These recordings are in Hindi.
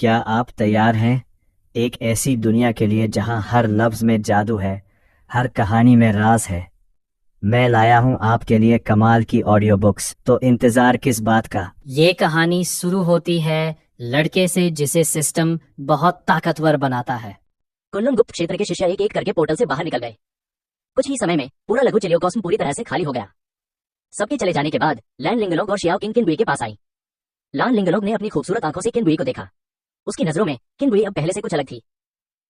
क्या आप तैयार हैं एक ऐसी दुनिया के लिए जहां हर लफ्ज में जादू है, हर कहानी में राज है। मैं लाया हूं आपके लिए कमाल की ऑडियो बुक्स, तो इंतजार किस बात का। ये कहानी शुरू होती है लड़के से जिसे सिस्टम बहुत ताकतवर बनाता है। कुल्लम गुप्त क्षेत्र के शिष्य एक एक करके पोर्टल से बाहर निकल गए। कुछ ही समय में पूरा लघु चिलियोकॉस्म पूरी तरह से खाली हो गया। सबके चले जाने के बाद लैन लिंगलोग और शियाओ किंग किनबुई के पास आई। लान लिंगलोग ने अपनी खूबसूरत आंखों से किनबुई को देखा। उसकी नजरों में किनबुई अब पहले से कुछ अलग थी।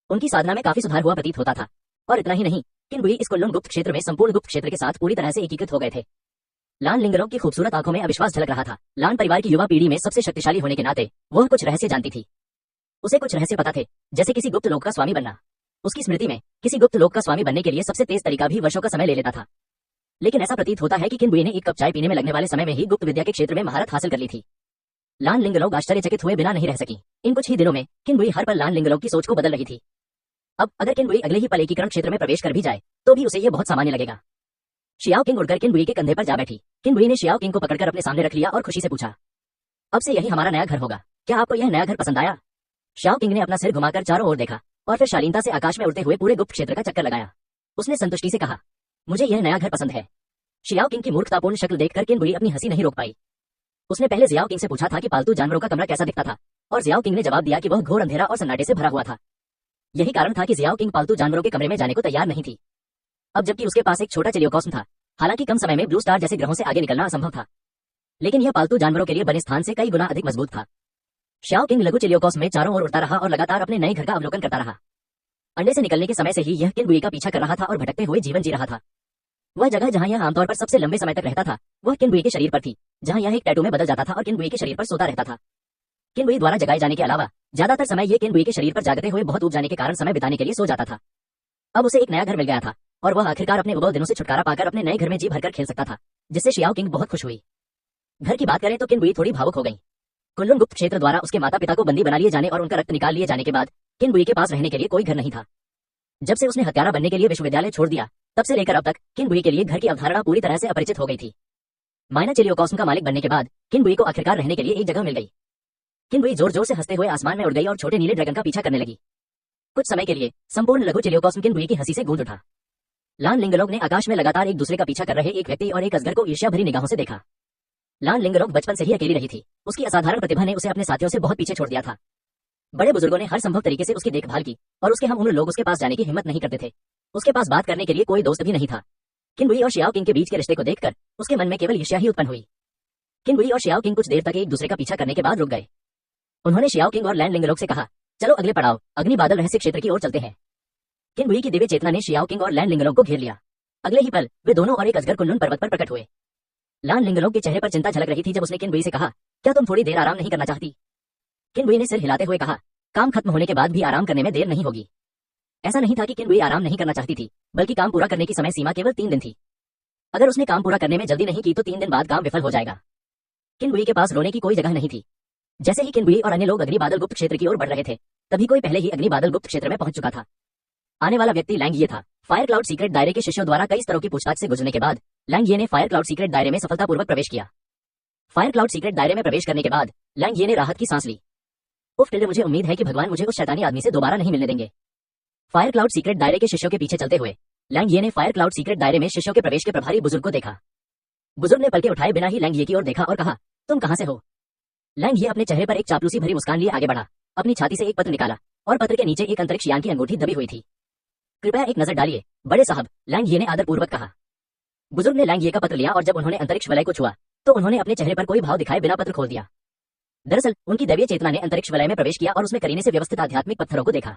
उनकी साधना में काफी सुधार हुआ प्रतीत होता था। और इतना ही नहीं, किनबुई इस कुल्लम गुप्त क्षेत्र में संपूर्ण गुप्त क्षेत्र के साथ पूरी तरह से एकीकृत हो गए थे। लान लिंगलोग की खूबसूरत आंखों में अविश्वास झलक रहा था। लान परिवार की युवा पीढ़ी में सबसे शक्तिशाली होने के नाते वह कुछ रहस्य जानती थी। उसे कुछ रहस्य पता थे, जैसे किसी गुप्त लोक का स्वामी बनना। उसकी स्मृति में किसी गुप्त लोक का स्वामी बनने के लिए सबसे तेज तरीका भी वर्षों का समय ले लेता था। लेकिन ऐसा प्रतीत होता है कि किनबुई ने एक कप चाय पीने में लगने वाले समय में ही गुप्त विद्या के क्षेत्र में महारत हासिल कर ली थी। लान लिंगलोग आश्चर्यचकित हुए बिना नहीं रह सकी। इन कुछ ही दिनों में किनबुई हर पल लान लिंगलोग की सोच को बदल रही थी। अब अगर किनबुई अगले ही पल एकीकरण क्षेत्र में प्रवेश कर भी जाए तो भी उसे यह बहुत सामान्य लगेगा। शियाओ किंग उड़कर किनबुई के कंधे पर जा बैठी। किनबुई ने शियाओ किंग को पकड़कर अपने सामने रख लिया और खुशी से पूछा, अब से यही हमारा नया घर होगा। क्या आपको यह नया घर पसंद आया? शियाओ किंग ने अपना सिर घुमाकर चारों ओर देखा और फिर शालीनता से आकाश में उड़ते हुए पूरे गुप्त क्षेत्र का चक्कर लगाया। उसने संतुष्टि से कहा, मुझे यह नया घर पसंद है। शियाओ किंग की मूर्खतापूर्ण शक्ल देखकर किनबुई अपनी हंसी नहीं रोक पाई। उसने पहले जियाओ किंग से पूछा था कि पालतू जानवरों का कमरा कैसा दिखता था, और जियाओ किंग ने जवाब दिया कि वह घोर अंधेरा और सन्नाटे से भरा हुआ था। यही कारण था कि जियाओ किंग पालतू जानवरों के कमरे में जाने को तैयार नहीं थी। अब जबकि उसके पास एक छोटा चिलियोकॉस्म था, हालांकि कम समय में ब्लू स्टार जैसे ग्रहों से आगे निकलना असंभव था, लेकिन यह पालतू जानवरों के लिए बने स्थान से कई गुना अधिक मजबूत था। शियाओ किंग लघु चिलियोकॉस्म में चारों ओर उड़ता रहा और लगातार अपने नए घर का अवलोकन करता रहा। अंडे से निकलने के समय से ही यह किनबुई का पीछा कर रहा था और भटकते हुए जीवन जी रहा था। वह जगह जहां यह आमतौर पर सबसे लंबे समय तक रहता था वह किनबुई के शरीर पर थी, जहां यह एक टैटू में बदल जाता था और किनबुई के शरीर पर सोता रहता था। किनबुई द्वारा जगाए जाने के अलावा ज्यादातर समय ये किनबुई के शरीर पर जागते हुए बहुत ऊब जाने के कारण समय बिताने के लिए सो जाता था। अब उसे एक नया घर मिल गया था और वह आखिरकार अपने उबल दिनों से छुटकारा पाकर अपने नए घर में जी भरकर खेल सकता था, जिससे शियाओ किंग बहुत खुश हुई। घर की बात करें तो किनबुई थोड़ी भावुक हो गई। कुल्लुम गुप्त क्षेत्र द्वारा उसके माता पिता को बंदी बना लिए जाने और उनका रक्त निकाल लिए जाने के बाद किनबुई के पास रहने के लिए कोई घर नहीं था। जब से उसने हत्यारा बनने के लिए विश्वविद्यालय छोड़ दिया, तब से लेकर अब तक किनबुई के लिए घर की अवधारणा पूरी तरह से अपरिचित हो गई थी। माइनर चिलियोकॉस्म का मालिक बनने के बाद किनबुई को आखिरकार रहने के लिए एक जगह मिल गई। किनबुई जोर जोर से हंसते हुए आसमान में उड़ गई और छोटे नीले ड्रैगन का पीछा करने लगी। कुछ समय के लिए संपूर्ण लघु चिलियोकॉस्म किनबुई की हंसी से गूंज उठा। लान लिंगलोग ने आकाश में लगातार एक दूसरे का पीछा कर रहे एक व्यक्ति और एक अजगर को ईर्ष्या भरी निगाहों से देखा। लान लिंगलोग बचपन से ही अकेली रही थी। उसकी असाधारण प्रतिभा ने उसे अपने साथियों से बहुत पीछे छोड़ दिया था। बड़े बुजुर्गों ने हर संभव तरीके से उसकी देखभाल की और उसके हम उम्र लोग उसके पास जाने की हिम्मत नहीं करते थे। उसके पास बात करने के लिए कोई दोस्त भी नहीं था। किनबुई और शियाओ किंग के बीच के रिश्ते को देखकर उसके मन में केवल ईर्ष्या ही उत्पन्न हुई। किनबुई और शियाओ किंग कुछ देर तक एक दूसरे का पीछा करने के बाद रुक गए। उन्होंने शियाओ किंग और लैन लिंगलोग से कहा, चलो अगले पड़ाव अग्नि बादल रहस्य क्षेत्र की ओर चलते हैं। किनबुई की दिव्य चेतना ने शियाओ किंग और लैन लिंगलोग को घेर लिया। अगले ही पल वे दोनों और एक अजगर कुनलुन पर्वत पर प्रकट हुए। लान लिंगलोग के चेहरे पर चिंता झलक रही थी जब उसने किनबुई से कहा, क्या तुम थोड़ी देर आराम नहीं करना चाहती? किनबुई ने सिर हिलाते हुए कहा, काम खत्म होने के बाद भी आराम करने में देर नहीं होगी। ऐसा नहीं था कि किनबुई आराम नहीं करना चाहती थी, बल्कि काम पूरा करने की समय सीमा केवल 3 दिन थी। अगर उसने काम पूरा करने में जल्दी नहीं की तो 3 दिन बाद काम विफल हो जाएगा। किनबुई के पास रोने की कोई जगह नहीं थी। जैसे ही किनबुई और अन्य लोग अग्नि बादल गुप्त क्षेत्र की ओर बढ़ रहे थे, तभी कोई पहले ही अग्नि बादल गुप्त क्षेत्र में पहुंच चुका था। आने वाला व्यक्ति लैंग ये था। फायर क्लाउड सीक्रेट दायरे के शिष्यों द्वारा कई स्तरों की पूछताछ से गुजरने के बाद लैंग ये ने फायर क्लाउड सीक्रेट दायरे में सफलतापूर्वक प्रवेश किया। फायर क्लाउड सीक्रेट दायरे में प्रवेश करने के बाद लैंग ये ने राहत की सांस ली। उफ टिल्डे, मुझे उम्मीद है कि भगवान मुझे उस शैतानी आदमी से दोबारा नहीं मिलने देंगे। फायर क्लाउड सीक्रेट दायरे के शिष्यों के पीछे चलते हुए लैंग ये ने फायर क्लाउड सीक्रेट दायरे में शिष्यों के प्रवेश के प्रभारी बुजुर्ग को देखा। बुजुर्ग ने पलके उठाए बिना ही लैंग ये की ओर देखा और कहा, तुम कहां से हो? लैंग ये अपने चेहरे पर एक चापलूसी भरी मुस्कान लिए आगे बढ़ा। अपनी छाती से एक पत्र निकाला और पत्र के नीचे एक अंतरिक्ष यान की अंगूठी दबी हुई थी। कृपया एक नजर डालिए बड़े साहब, लैंग ये ने आदरपूर्वक कहा। बुजुर्ग ने लैंग ये का पत्र लिया और जब उन्होंने अंतरिक्ष वलय को छुआ तो उन्होंने अपने चेहरे पर कोई भाव दिखाए बिना पत्र खोल दिया। दरअसल उनकी दैवीय चेतना ने अंतरिक्ष वलय में प्रवेश किया और उसमें करीने से व्यवस्थित आध्यात्मिक पत्थरों को देखा।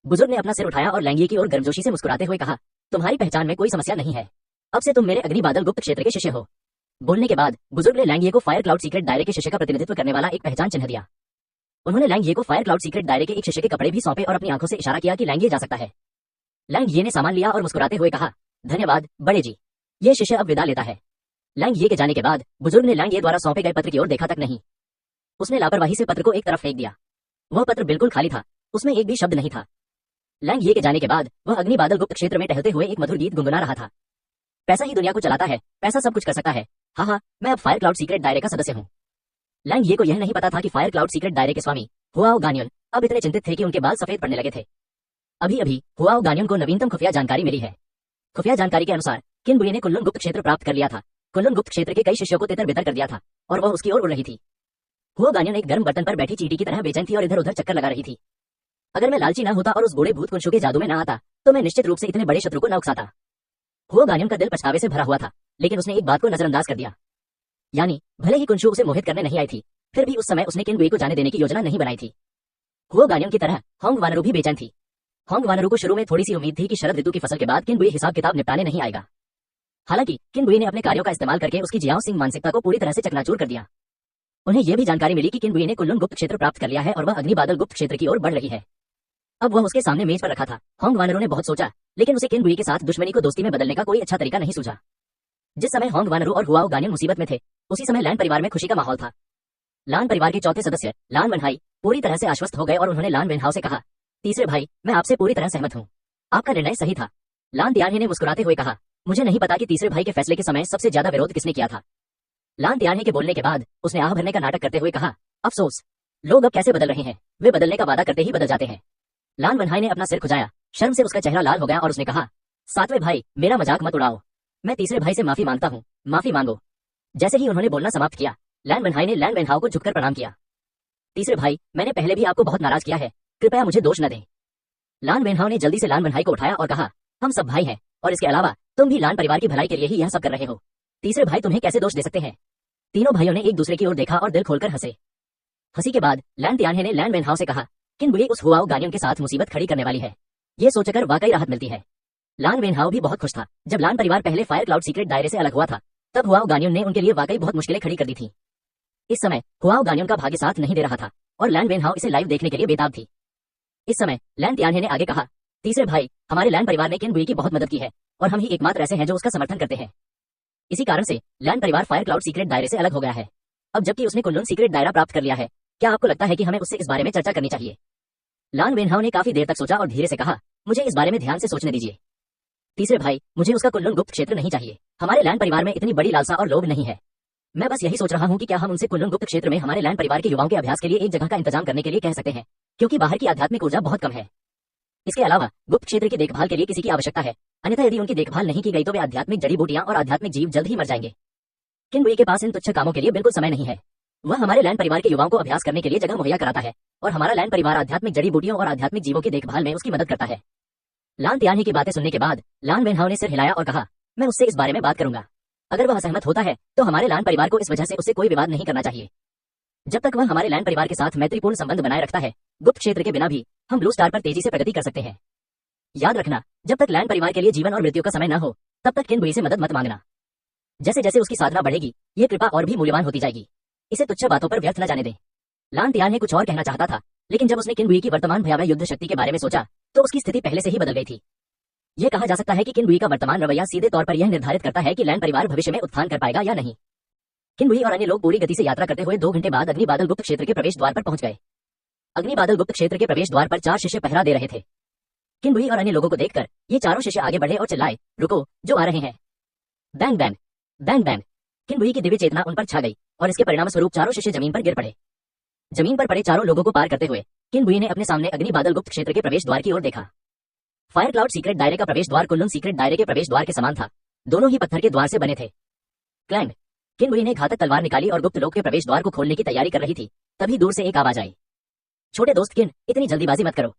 बुजुर्ग ने अपना सिर उठाया और लैंग ये की ओर गर्मजोशी से मुस्कुराते हुए कहा, तुम्हारी पहचान में कोई समस्या नहीं है। अब से तुम मेरे अग्नि बादल गुप्त क्षेत्र के शिष्य हो। बोलने के बाद बुजुर्ग ने लैंग ये को फायर क्लाउड सीक्रेट दायरे के शिष्य का प्रतिनिधित्व करने वाला एक पहचान चिन्ह दिया। उन्होंने लैंग ये को फायर क्लाउड सीक्रेट दायरे के एक शिष्य के कपड़े भी सौंपे और अपनी आंखों से इशारा किया कि लैंग ये जा सकता है। लैंग ये ने सामान लिया और मुस्कुराते हुए कहा, धन्यवाद बड़े जी, ये शिष्य अब विदा लेता है। लैंग ये के जाने के बाद बुजुर्ग ने लैंग ये द्वारा सौंपे गए पत्र की ओर देखा तक नहीं। उसने लापरवाही से पत्र को एक तरफ फेंक दिया। वह पत्र बिल्कुल खाली था, उसमें एक भी शब्द नहीं था। लैंग ये के जाने के बाद वह अग्नि बादल गुप्त क्षेत्र में टहलते हुए एक मधुर गीत गुनगुना रहा था। पैसा ही दुनिया को चलाता है, पैसा सब कुछ कर सकता है। हाँ हाँ, मैं अब फायर क्लाउड सीक्रेट दायरे का सदस्य हूँ। लैंग ये को यह नहीं पता था कि फायर क्लाउड सीक्रेट दायरे के स्वामी हुआओ गानियन अब इतने चिंतित थे कि उनके बाल सफेद पड़ने लगे थे। अभी अभी हुआओ गानियन को नवीनतम खुफिया जानकारी मिली है। खुफिया जानकारी के अनुसार किन बुए ने कुल्लुन गुप्त क्षेत्र प्राप्त कर लिया था। कुल्लुन गुप्त क्षेत्र के कई शिष्यों को तितर बितर कर दिया था और वह उसकी ओर उड़ रही थी। हुआ गानियन एक गर्म बर्तन पर बैठी चींटी की तरह बेचैन थी और इधर उधर चक्कर लगा रही थी। अगर मैं लालची न होता और उस बूढ़े भूत कुंशु के जादू में न आता तो मैं निश्चित रूप से इतने बड़े शत्रु को न उकसाता। हुआ गानियन का दिल पछतावे से भरा हुआ था, लेकिन उसने एक बात को नजरअंदाज कर दिया। यानी भले ही कुंशु उसे मोहित करने नहीं आई थी, फिर भी उस समय उसने किन बुए को जाने देने की योजना नहीं बनाई थी। हुआ गानियन की तरह होंग वानरू भी बेचैन थी। होंग वानरू को शुरू में थोड़ी सी उम्मीद थी कि शरद ऋतु की फसल के बाद किन बुए हिसाब किताब निपटाने नहीं आएगा। हालांकि किन बुए ने अपने कार्यों का इस्तेमाल करके उसकी जियाओ सिंह मानसिकता को पूरी तरह से चकनाचूर कर दिया। उन्हें यह भी जानकारी मिली कि किन बुए ने कुल्लुन गुप्त क्षेत्र प्राप्त कर लिया है और वह अग्नि बादल गुप्त क्षेत्र की ओर बढ़ रही है। अब वह उसके सामने मेज पर रखा था। होंग वानरू ने बहुत सोचा, लेकिन उसे किन बुए के साथ दुश्मनी को दोस्ती में बदलने का कोई अच्छा तरीका नहीं सूझा। जिस समय होंग वानरू और हुआओ गानियन मुसीबत में थे, उसी समय लैन परिवार में खुशी का माहौल था। लान परिवार के चौथे सदस्य लान वनहाई पूरी तरह से आश्वस्त हो गए और उन्होंने लान वेनहाओ से कहा, तीसरे भाई, मैं आपसे पूरी तरह सहमत हूँ। आपका निर्णय सही था। लान तियान्हे ने मुस्कुराते हुए कहा, मुझे नहीं पता कि तीसरे भाई के फैसले के समय सबसे ज्यादा विरोध किसने किया था। लान तियान्हे के बोलने के बाद उसने आह भरने का नाटक करते हुए कहा, अफसोस, लोग अब कैसे बदल रहे हैं, वे बदलने का वादा करते ही बदल जाते हैं। लान वनहाई ने अपना सिर खुजाया, शर्म से उसका चेहरा लाल हो गया और उसने कहा, सातवें भाई, मेरा मजाक मत उड़ाओ। मैं तीसरे भाई से माफी मांगता हूँ, माफी मांगो। जैसे ही उन्होंने बोलना समाप्त किया, लैन वनहाई ने लैन वेनहाओ को झुककर प्रणाम किया। तीसरे भाई, मैंने पहले भी आपको बहुत नाराज किया है, कृपया मुझे दोष न दें। लान वेनहाओ ने जल्दी से लान वनहाई को उठाया और कहा, हम सब भाई हैं, और इसके अलावा तुम भी लान परिवार की भलाई के लिए ही यह सब कर रहे हो। तीसरे भाई तुम्हें कैसे दोष दे सकते हैं। तीनों भाइयों ने एक दूसरे की ओर देखा और दिल खोलकर हंसे। हंसी के बाद लैन तियान्हे ने लैन वेनहाओ से कहा, किन बुए उस हुआओ गानियन के साथ मुसीबत खड़ी करने वाली है। ये सोचकर वाकई राहत मिलती है। लान वेनहाओ भी बहुत खुश था। जब लान परिवार पहले फायर क्लाउड सीक्रेट दायरे से अलग हुआ था, तब हुआओ गानियन ने उनके लिए वाकई बहुत मुश्किलें खड़ी कर दी थी। इस समय हुआओ गानियन का भाग्य साथ नहीं दे रहा था और लैन वेनहाओ इसे लाइव देखने के लिए बेताब थी। इस समय लैन तियान्हे ने आगे कहा, तीसरे भाई, हमारे लैन परिवार ने किन बुए की बहुत मदद की है और हम ही एकमात्र ऐसे हैं जो उसका समर्थन करते हैं। इसी कारण से लैन परिवार फायर क्लाउड सीक्रेट दायरे से अलग हो गया है। अब जबकि उसने कुल्लुन सीक्रेट दायरा प्राप्त कर लिया है, क्या आपको लगता है कि हमें उससे इस बारे में चर्चा करनी चाहिए। लान वेनहाओ ने काफी देर तक सोचा और धीरे से कहा, मुझे इस बारे में ध्यान से सोचने दीजिए। तीसरे भाई, मुझे उसका कुल्लुन गुप्त क्षेत्र नहीं चाहिए। हमारे लैन परिवार में इतनी बड़ी लालसा और लोभ नहीं है। मैं बस यही सोच रहा हूँ कि क्या हम उनसे कुल्लुन गुप्त क्षेत्र में हमारे लैन परिवार के युवाओं के अभ्यास के लिए एक जगह का इंतजाम करने के लिए कह सकते हैं, क्योंकि बाहर की आध्यात्मिक ऊर्जा बहुत कम है। इसके अलावा गुप्त क्षेत्र की देखभाल के लिए किसी की आवश्यकता है, अन्यथा यदि उनकी देखभाल नहीं की गई तो वे आध्यात्मिक जड़ी बूटियां और आध्यात्मिक जीव जल्द ही मर जाएंगे। किन बुए के पास इन तुच्छ कामों के लिए बिल्कुल समय नहीं है। वह हमारे लैन परिवार के युवाओं को अभ्यास करने के लिए जगह मुहैया कराता है और हमारा लैन परिवार आध्यात्मिक जड़ी बूटियों और आध्यात्मिक जीवों की देखभाल में उसकी मदद करता है। लान तियान्हे की बातें सुनने के बाद लान वेनहाओ ने सिर हिलाया और कहा, मैं उससे इस बारे में बात करूंगा। अगर वह असहमत होता है तो हमारे लैन परिवार को इस वजह से उससे कोई विवाद नहीं करना चाहिए। जब तक वह हमारे लैन परिवार के साथ मैत्रीपूर्ण संबंध बनाए रखता है, गुप्त क्षेत्र के बिना भी हम ब्लू स्टार पर तेजी से प्रगति कर सकते हैं। याद रखना, जब तक लैन परिवार के लिए जीवन और मृत्यु का समय न हो, तब तक किन बुए से मदद मत मांगना। जैसे जैसे उसकी साधना बढ़ेगी, ये कृपा और भी मूल्यवान होती जाएगी। इसे तुच्छ बातों पर व्यर्थ न जाने दें। लान तियान्हे कुछ और कहना चाहता था, लेकिन जब उसने किन बुए की वर्तमान भयावह युद्ध शक्ति के बारे में सोचा, तो उसकी स्थिति पहले से ही बदल गई थी। यह कहा जा सकता है कि किन बुए का वर्तमान रवैया सीधे तौर पर यह निर्धारित करता है कि लैन परिवार भविष्य में उत्थान कर पाएगा या नहीं। किन बुए और अन्य लोग पूरी गति से यात्रा करते हुए 2 घंटे बाद अग्नि बादल गुप्त क्षेत्र के प्रवेश द्वार पर पहुंच गए। अग्नि बादल गुप्त क्षेत्र के प्रवेश द्वार पर 4 शिष्य पहरा दे रहे थे। किन बुए और अन्य लोगों को देखकर ये चारों शिष्य आगे बढ़े और चिल्लाए, रुको, जो आ रहे हैं। Bang bang bang bang. किन बुए की दिव्य चेतना उन पर छा गई और इसके परिणाम स्वरूप चारों शिष्य जमीन पर गिर पड़े। जमीन पर पड़े चारों लोगों को पार करते हुए किन बुए ने अपने सामने अग्नि बादल गुप्त क्षेत्र के प्रवेश द्वार की ओर देखा। फायर क्लाउड सीक्रेट दायरे का प्रवेश द्वार कुल्लुन सीक्रेट दायरे के प्रवेश द्वार के समान था। दोनों ही पत्थर के द्वार से बने थे। क्लैंग। किन बुए ने घातक तलवार निकाली और गुप्त लोक के प्रवेश द्वार को खोलने की तैयारी कर रही थी, तभी दूर से एक आवाज आई, छोटे दोस्त किन, इतनी जल्दीबाजी मत करो।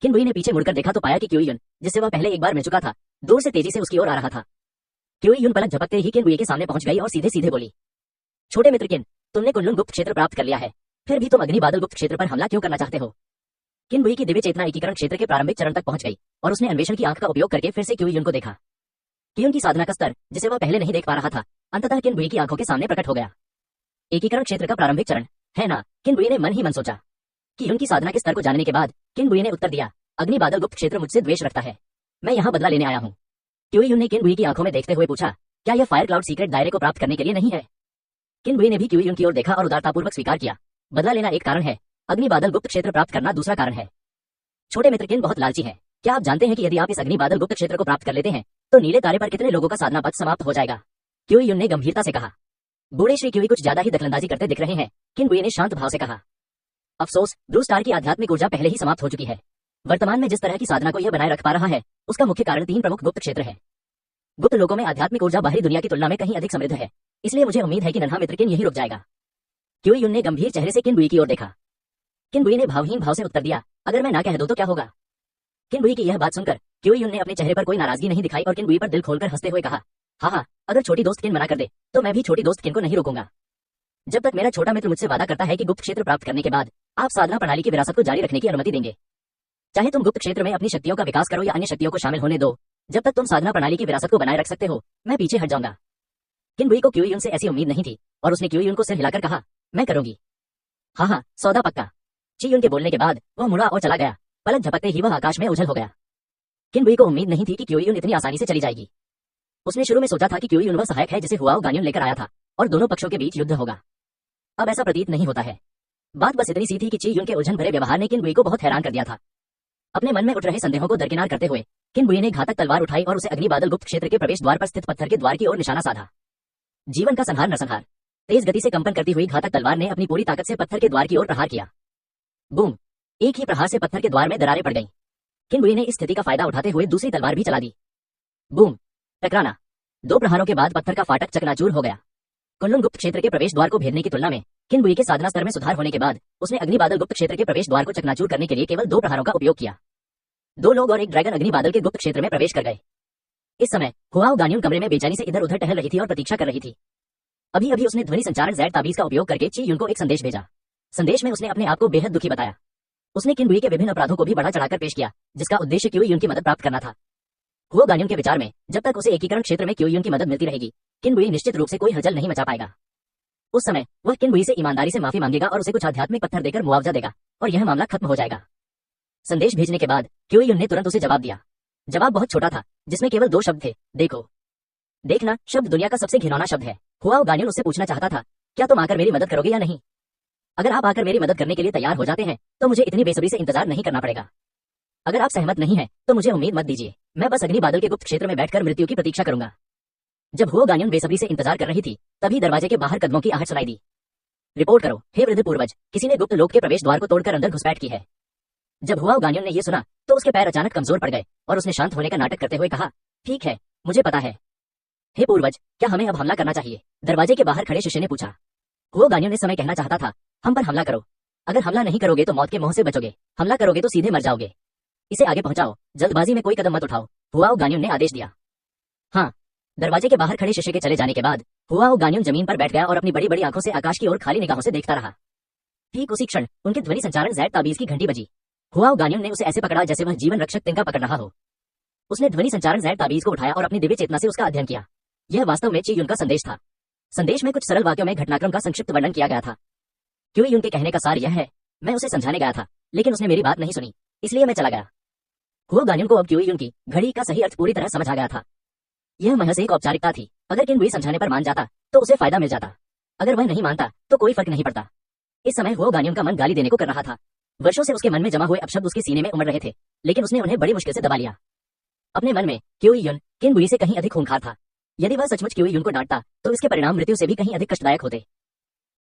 किन बुए ने पीछे मुड़कर देखा तो पाया कि क्यूयुन, जिससे वह पहले एक बार मिल चुका था, दूर से तेजी से उसकी ओर आ रहा था। क्यूयुन पलक झपकते ही किन बुए के सामने पहुंच गई और सीधे सीधे बोली, छोटे मित्र किन, तुमने कुल्लुन गुप्त क्षेत्र प्राप्त कर लिया है, फिर भी तुम अग्नि बादल गुप्त क्षेत्र पर हमला क्यों करना चाहते हो। किन बुए की दिव्य चेतना एकीकरण क्षेत्र के प्रारंभिक चरण तक पहुंच गई और उसने अन्वेषण की आंख का उपयोग करके फिर से क्यूयुन को देखा। क्यूयुन की साधना का स्तर, जिसे वह पहले नहीं देख पा रहा था, अंततः किन बुए की आंखों के सामने प्रकट हो गया। एकीकरण क्षेत्र का प्रारंभिक चरण है ना, किन बुए ने मन ही मन सोचा। क्यूयुन की साधना के स्तर को जानने के बाद किन बुए ने उत्तर दिया, अग्नि बादल गुप्त क्षेत्र मुझसे द्वेष रखता है, मैं यहाँ बदला लेने आया हूँ। क्यूयुन ने किन बुए की आंखों में देखते हुए पूछा, क्या यह फायर क्लाउड सीक्रेट दायरे को प्राप्त करने के लिए नहीं है। किन बुए ने भी क्यूयुन की ओर देखा और उदारतापूर्वक स्वीकार किया, बदला लेना एक कारण है, अग्नि बादल गुप्त क्षेत्र प्राप्त करना दूसरा कारण है। छोटे मित्र किन बहुत लालची है, क्या आप जानते हैं कि यदि आप इस अग्नि बादल गुप्त क्षेत्र को प्राप्त कर लेते हैं तो नीले तारे पर कितने लोगों का साधना पथ समाप्त हो जाएगा। क्यूयुन ने गंभीरता से कहा। बूढ़े श्री क्यूई कुछ ज्यादा ही दखलंदाजी करते दिख रहे हैं, किन बुए ने शांत भाव से कहा। अफसोस, ब्लू स्टार की आध्यात्मिक ऊर्जा पहले ही समाप्त हो चुकी है। वर्तमान में जिस तरह की साधना को यह बनाए रख पा रहा है, उसका मुख्य कारण 3 प्रमुख गुप्त क्षेत्र है। गुप्त लोगों में आध्यात्मिक ऊर्जा बाहरी दुनिया की तुलना में कहीं अधिक समृद्ध है, इसलिए मुझे उम्मीद है कि नन्हा मित्र किन यही रुक जाएगा। क्यूई युन ने गंभीर चेहरे से किन बुई की ओर देखा। किन बुई ने भावहीन भाव से उत्तर दिया, अगर मैं ना कह दूं तो क्या होगा? किन बुई की यह बात सुनकर क्यूई युन ने अपने चेहरे पर कोई नाराजगी नहीं दिखाई और किन बुई पर दिल खोलकर हंसते हुए कहा, हाँ, अगर छोटी दोस्त किन मना कर दे तो मैं भी छोटी दोस्त किन को नहीं रोकूंगा। जब तक मेरा छोटा मित्र मुझसे वादा करता है कि गुप्त क्षेत्र प्राप्त करने के बाद आप साधना प्रणाली की विरासत को जारी रखने की अनुमति देंगे। चाहे तुम गुप्त क्षेत्र में अपनी शक्तियों का विकास करो या अन्य शक्तियों को शामिल होने दो, जब तक तुम साधना प्रणाली की विरासत को बनाए रख सकते हो, मैं पीछे हट जाऊंगा। किन बुई को क्यूई युन से ऐसी उम्मीद नहीं थी और उसने क्यूई युन को सिर हिलाकर कहा, मैं करूंगी। हाँ, सौदा पक्का। ची युन के बोलने के बाद वह मुड़ा और चला गया। पलक झपकते ही वह आकाश में उछल हो गया। किन बुई को उम्मीद नहीं थी कि क्यूई युन इतनी आसानी से चली जाएगी। उसने शुरू में सोचा था कि क्यूई युन वह सहायक है जिसे हुआओ गान्युन लेकर आया था और दोनों पक्षों के बीच युद्ध होगा। अब ऐसा प्रतीत नहीं होता है। बात बस इतनी सी थी कि ची युन के उलझन भरे व्यवहार ने किन बुई को बहुत हैरान कर दिया था। अपने मन में उठ रहे संदेहों को दरकिनार करते हुए किन बुई ने घातक तलवार उठाई और उसे अग्नि बादल गुप्त क्षेत्र के प्रवेश द्वार पर स्थित पत्थर के द्वार की ओर निशाना साधा। जीवन का संहार नरसंहार। तेज गति से कंपन करती हुई घातक तलवार ने अपनी पूरी ताकत से पत्थर के द्वार की ओर प्रहार किया। बूम! एक ही प्रहार से पत्थर के द्वार में दरारें पड़ गईं। किन बुई ने इस स्थिति का फायदा उठाते हुए दूसरी तलवार भी चला दी। बूम! टकराना। 2 प्रहारों के बाद पत्थर का फाटक चकनाचूर हो गया। कुनलुन गुप्त क्षेत्र के प्रवेश द्वार को भेदने की तुलना में किन बुई के साधना स्तर में सुधार होने के बाद उसने अग्नि बादल गुप्त क्षेत्र के प्रवेश द्वार को चकनाचूर करने के लिए केवल 2 प्रहारों का उपयोग किया। 2 लोग और एक ड्रैगन अग्नि बादल के गुप्त क्षेत्र में प्रवेश कर गए। इस समय हुआओ गान्युन कमरे में बेचैनी से इधर उधर टहल रही थी और प्रतीक्षा कर रही थी। अभी अभी उसने ध्वनि संचारण ज़ैड ताबीज का उपयोग करके ची युन को एक संदेश भेजा। संदेश में उसने अपने आप को बेहद दुखी बताया। उसने किन बुई के विभिन्न अपराधों को भी बढ़ा चढ़ाकर पेश किया, जिसका उद्देश्य क्यूई युन की मदद प्राप्त करना था। हुआओ गान्युन के विचार में जब तक उसे एकीकरण क्षेत्र में क्यूई युन की मदद मिलती रहेगी, किन बुई निश्चित रूप से कोई हलचल नहीं मचा पाएगा। उस समय वह किन बुई से ईमानदारी से माफी मांगेगा और उसे कुछ आध्यात्मिक पत्थर देकर मुआवजा देगा और यह मामला खत्म हो जाएगा। संदेश भेजने के बाद क्यूई युन ने तुरंत उसे जवाब दिया। जवाब बहुत छोटा था, जिसमें केवल 2 शब्द थे, देखो। देखना शब्द दुनिया का सबसे घिनौना शब्द है। हुआओ गान्युन उससे पूछना चाहता था, क्या तुम आकर मेरी मदद करोगे या नहीं? अगर आप आकर मेरी मदद करने के लिए तैयार हो जाते हैं तो मुझे इतनी बेसब्री से इंतजार नहीं करना पड़ेगा। अगर आप सहमत नहीं हैं तो मुझे उम्मीद मत दीजिए, मैं बस अग्नि बादल के गुप्त क्षेत्र में बैठकर मृत्यु की प्रतीक्षा करूंगा। जब हुआओ गान्युन बेसब्री से इंतजार कर रही थी, तभी दरवाजे के बाहर कदमों की आहट सुनाई दी। रिपोर्ट करो, हे वृद्ध पूर्वज, किसी ने गुप्त लोक के प्रवेश द्वार को तोड़कर अंदर घुसपैठ की है। जब हुआओ गान्युन ने यह सुना तो उसके पैर अचानक कमजोर पड़ गए और उसने शांत होने का नाटक करते हुए कहा, ठीक है, मुझे पता है। हे पूर्वज, क्या हमें अब हमला करना चाहिए? दरवाजे के बाहर खड़े शिष्य ने पूछा। हुआओ गान्युन इस समय कहना चाहता था, हम पर हमला करो। अगर हमला नहीं करोगे तो मौत के मुंह से बचोगे, हमला करोगे तो सीधे मर जाओगे। इसे आगे पहुंचाओ, जल्दबाजी में कोई कदम मत उठाओ, हुआओ गान्युन ने आदेश दिया। हाँ। दरवाजे के बाहर खड़े शिष्य के चले जाने के बाद हुआओ गान्युन जमीन पर बैठ गया और अपनी बड़ी बड़ी आंखों से आकाश की ओर खाली निगाहों से देखता रहा। ठीक उसी क्षण उनके ध्वनि संचारण ज़ैड ताबीज की घंटी बजी। हुआओ गान्युन ने उसे ऐसे पकड़ा जैसे वह जीवन रक्षक तिनका पकड़ रहा हो। उसने ध्वनि संचारण ज़ैड ताबीज को उठाया और अपनी दिव्य चेतना से उसका अध्ययन किया। यह वास्तव में ची युन का संदेश था। संदेश में कुछ सरल वाक्यों में घटनाक्रम का संक्षिप्त वर्णन किया गया था। क्यूई युन के कहने का सार यह है, मैं उसे समझाने गया था, लेकिन उसने मेरी बात नहीं सुनी, इसलिए मैं चला गया। हुआओ गान्युन को अब क्यूई युन की घड़ी का सही अर्थ पूरी तरह समझ आ गया था। यह महज एक औपचारिकता थी। अगर किन बुई समझाने पर मान जाता तो उसे फायदा मिल जाता, अगर वह नहीं मानता तो कोई फर्क नहीं पड़ता। इस समय हुआओ गान्युन का मन गाली देने को कर रहा था। वर्षों से उसके मन में जमा हुए अपशब्द उसके सीने में उमड़ रहे थे, लेकिन उसने उन्हें बड़ी मुश्किल से दबा लिया। अपने मन में क्यूई युन किन बुई से कहीं अधिक खूंखार था। यदि वह सचमुच क्यूई युन को डांटता तो इसके परिणाम मृत्यु से भी कहीं अधिक कष्टदायक होते।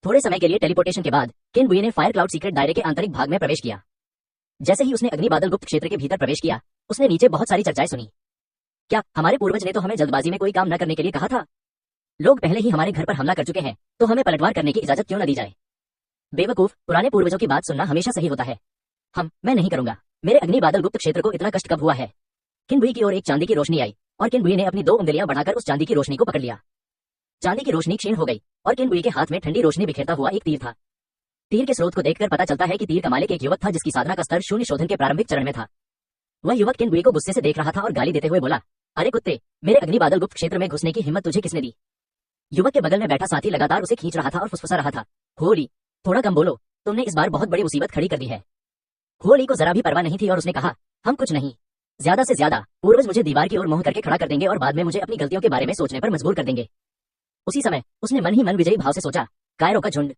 थोड़े समय के लिए टेलीपोर्टेशन के बाद किन बुई ने फायर क्लाउड सीक्रेट दायरे के आंतरिक भाग में प्रवेश किया। जैसे ही उसने अग्नि बादल गुप्त क्षेत्र के भीतर प्रवेश किया, उसने नीचे बहुत सारी चर्चाएं सुनी। क्या हमारे पूर्वज ने तो हमें जल्दबाजी में कोई काम न करने के लिए कहा था? लोग पहले ही हमारे घर पर हमला कर चुके हैं, तो हमें पलटवार करने की इजाजत क्यों न दी जाए? बेवकूफ, पुराने पूर्वजों की बात सुनना हमेशा सही होता है। मैं नहीं करूंगा। मेरे अग्नि बादल गुप्त क्षेत्र को इतना कष्ट कब हुआ है? किन बुई की ओर एक चांदी की रोशनी आई और किन बुई ने अपनी 2 उंगलियां बढ़ाकर उस चांदी की रोशनी को पकड़ लिया। चांदी की रोशनी क्षीण हो गई और किन बुई के हाथ में ठंडी रोशनी बिखेरता हुआ एक तीर था। तीर के स्रोत को देखकर पता चलता है कि तीर का मालिक एक युवक था जिसकी साधना का स्तर शून्य शोधन के प्रारंभिक चरण में था। वह युवक किन बुई को गुस्से से देख रहा था और गाली देते हुए बोला, अरे कुत्ते, मेरे अग्नि बादल गुप्त क्षेत्र में घुसने की हिम्मत तुझे किसने दी? युवक के बगल में बैठा साथी लगातार उसे खींच रहा था और फुसफुसा रहा था, होली, थोड़ा कम बोलो, तुमने इस बार बहुत बड़ी मुसीबत खड़ी कर दी है। होली को जरा भी परवाह नहीं थी और उसने कहा, हम कुछ नहीं, ज्यादा से ज्यादा पूर्वज मुझे दीवार की ओर मुंह करके खड़ा कर देंगे और बाद में मुझे अपनी गलतियों के बारे में सोचने पर मजबूर कर देंगे। उसी समय उसने मन ही मन विजयी भाव से सोचा, कायरों का झुंड,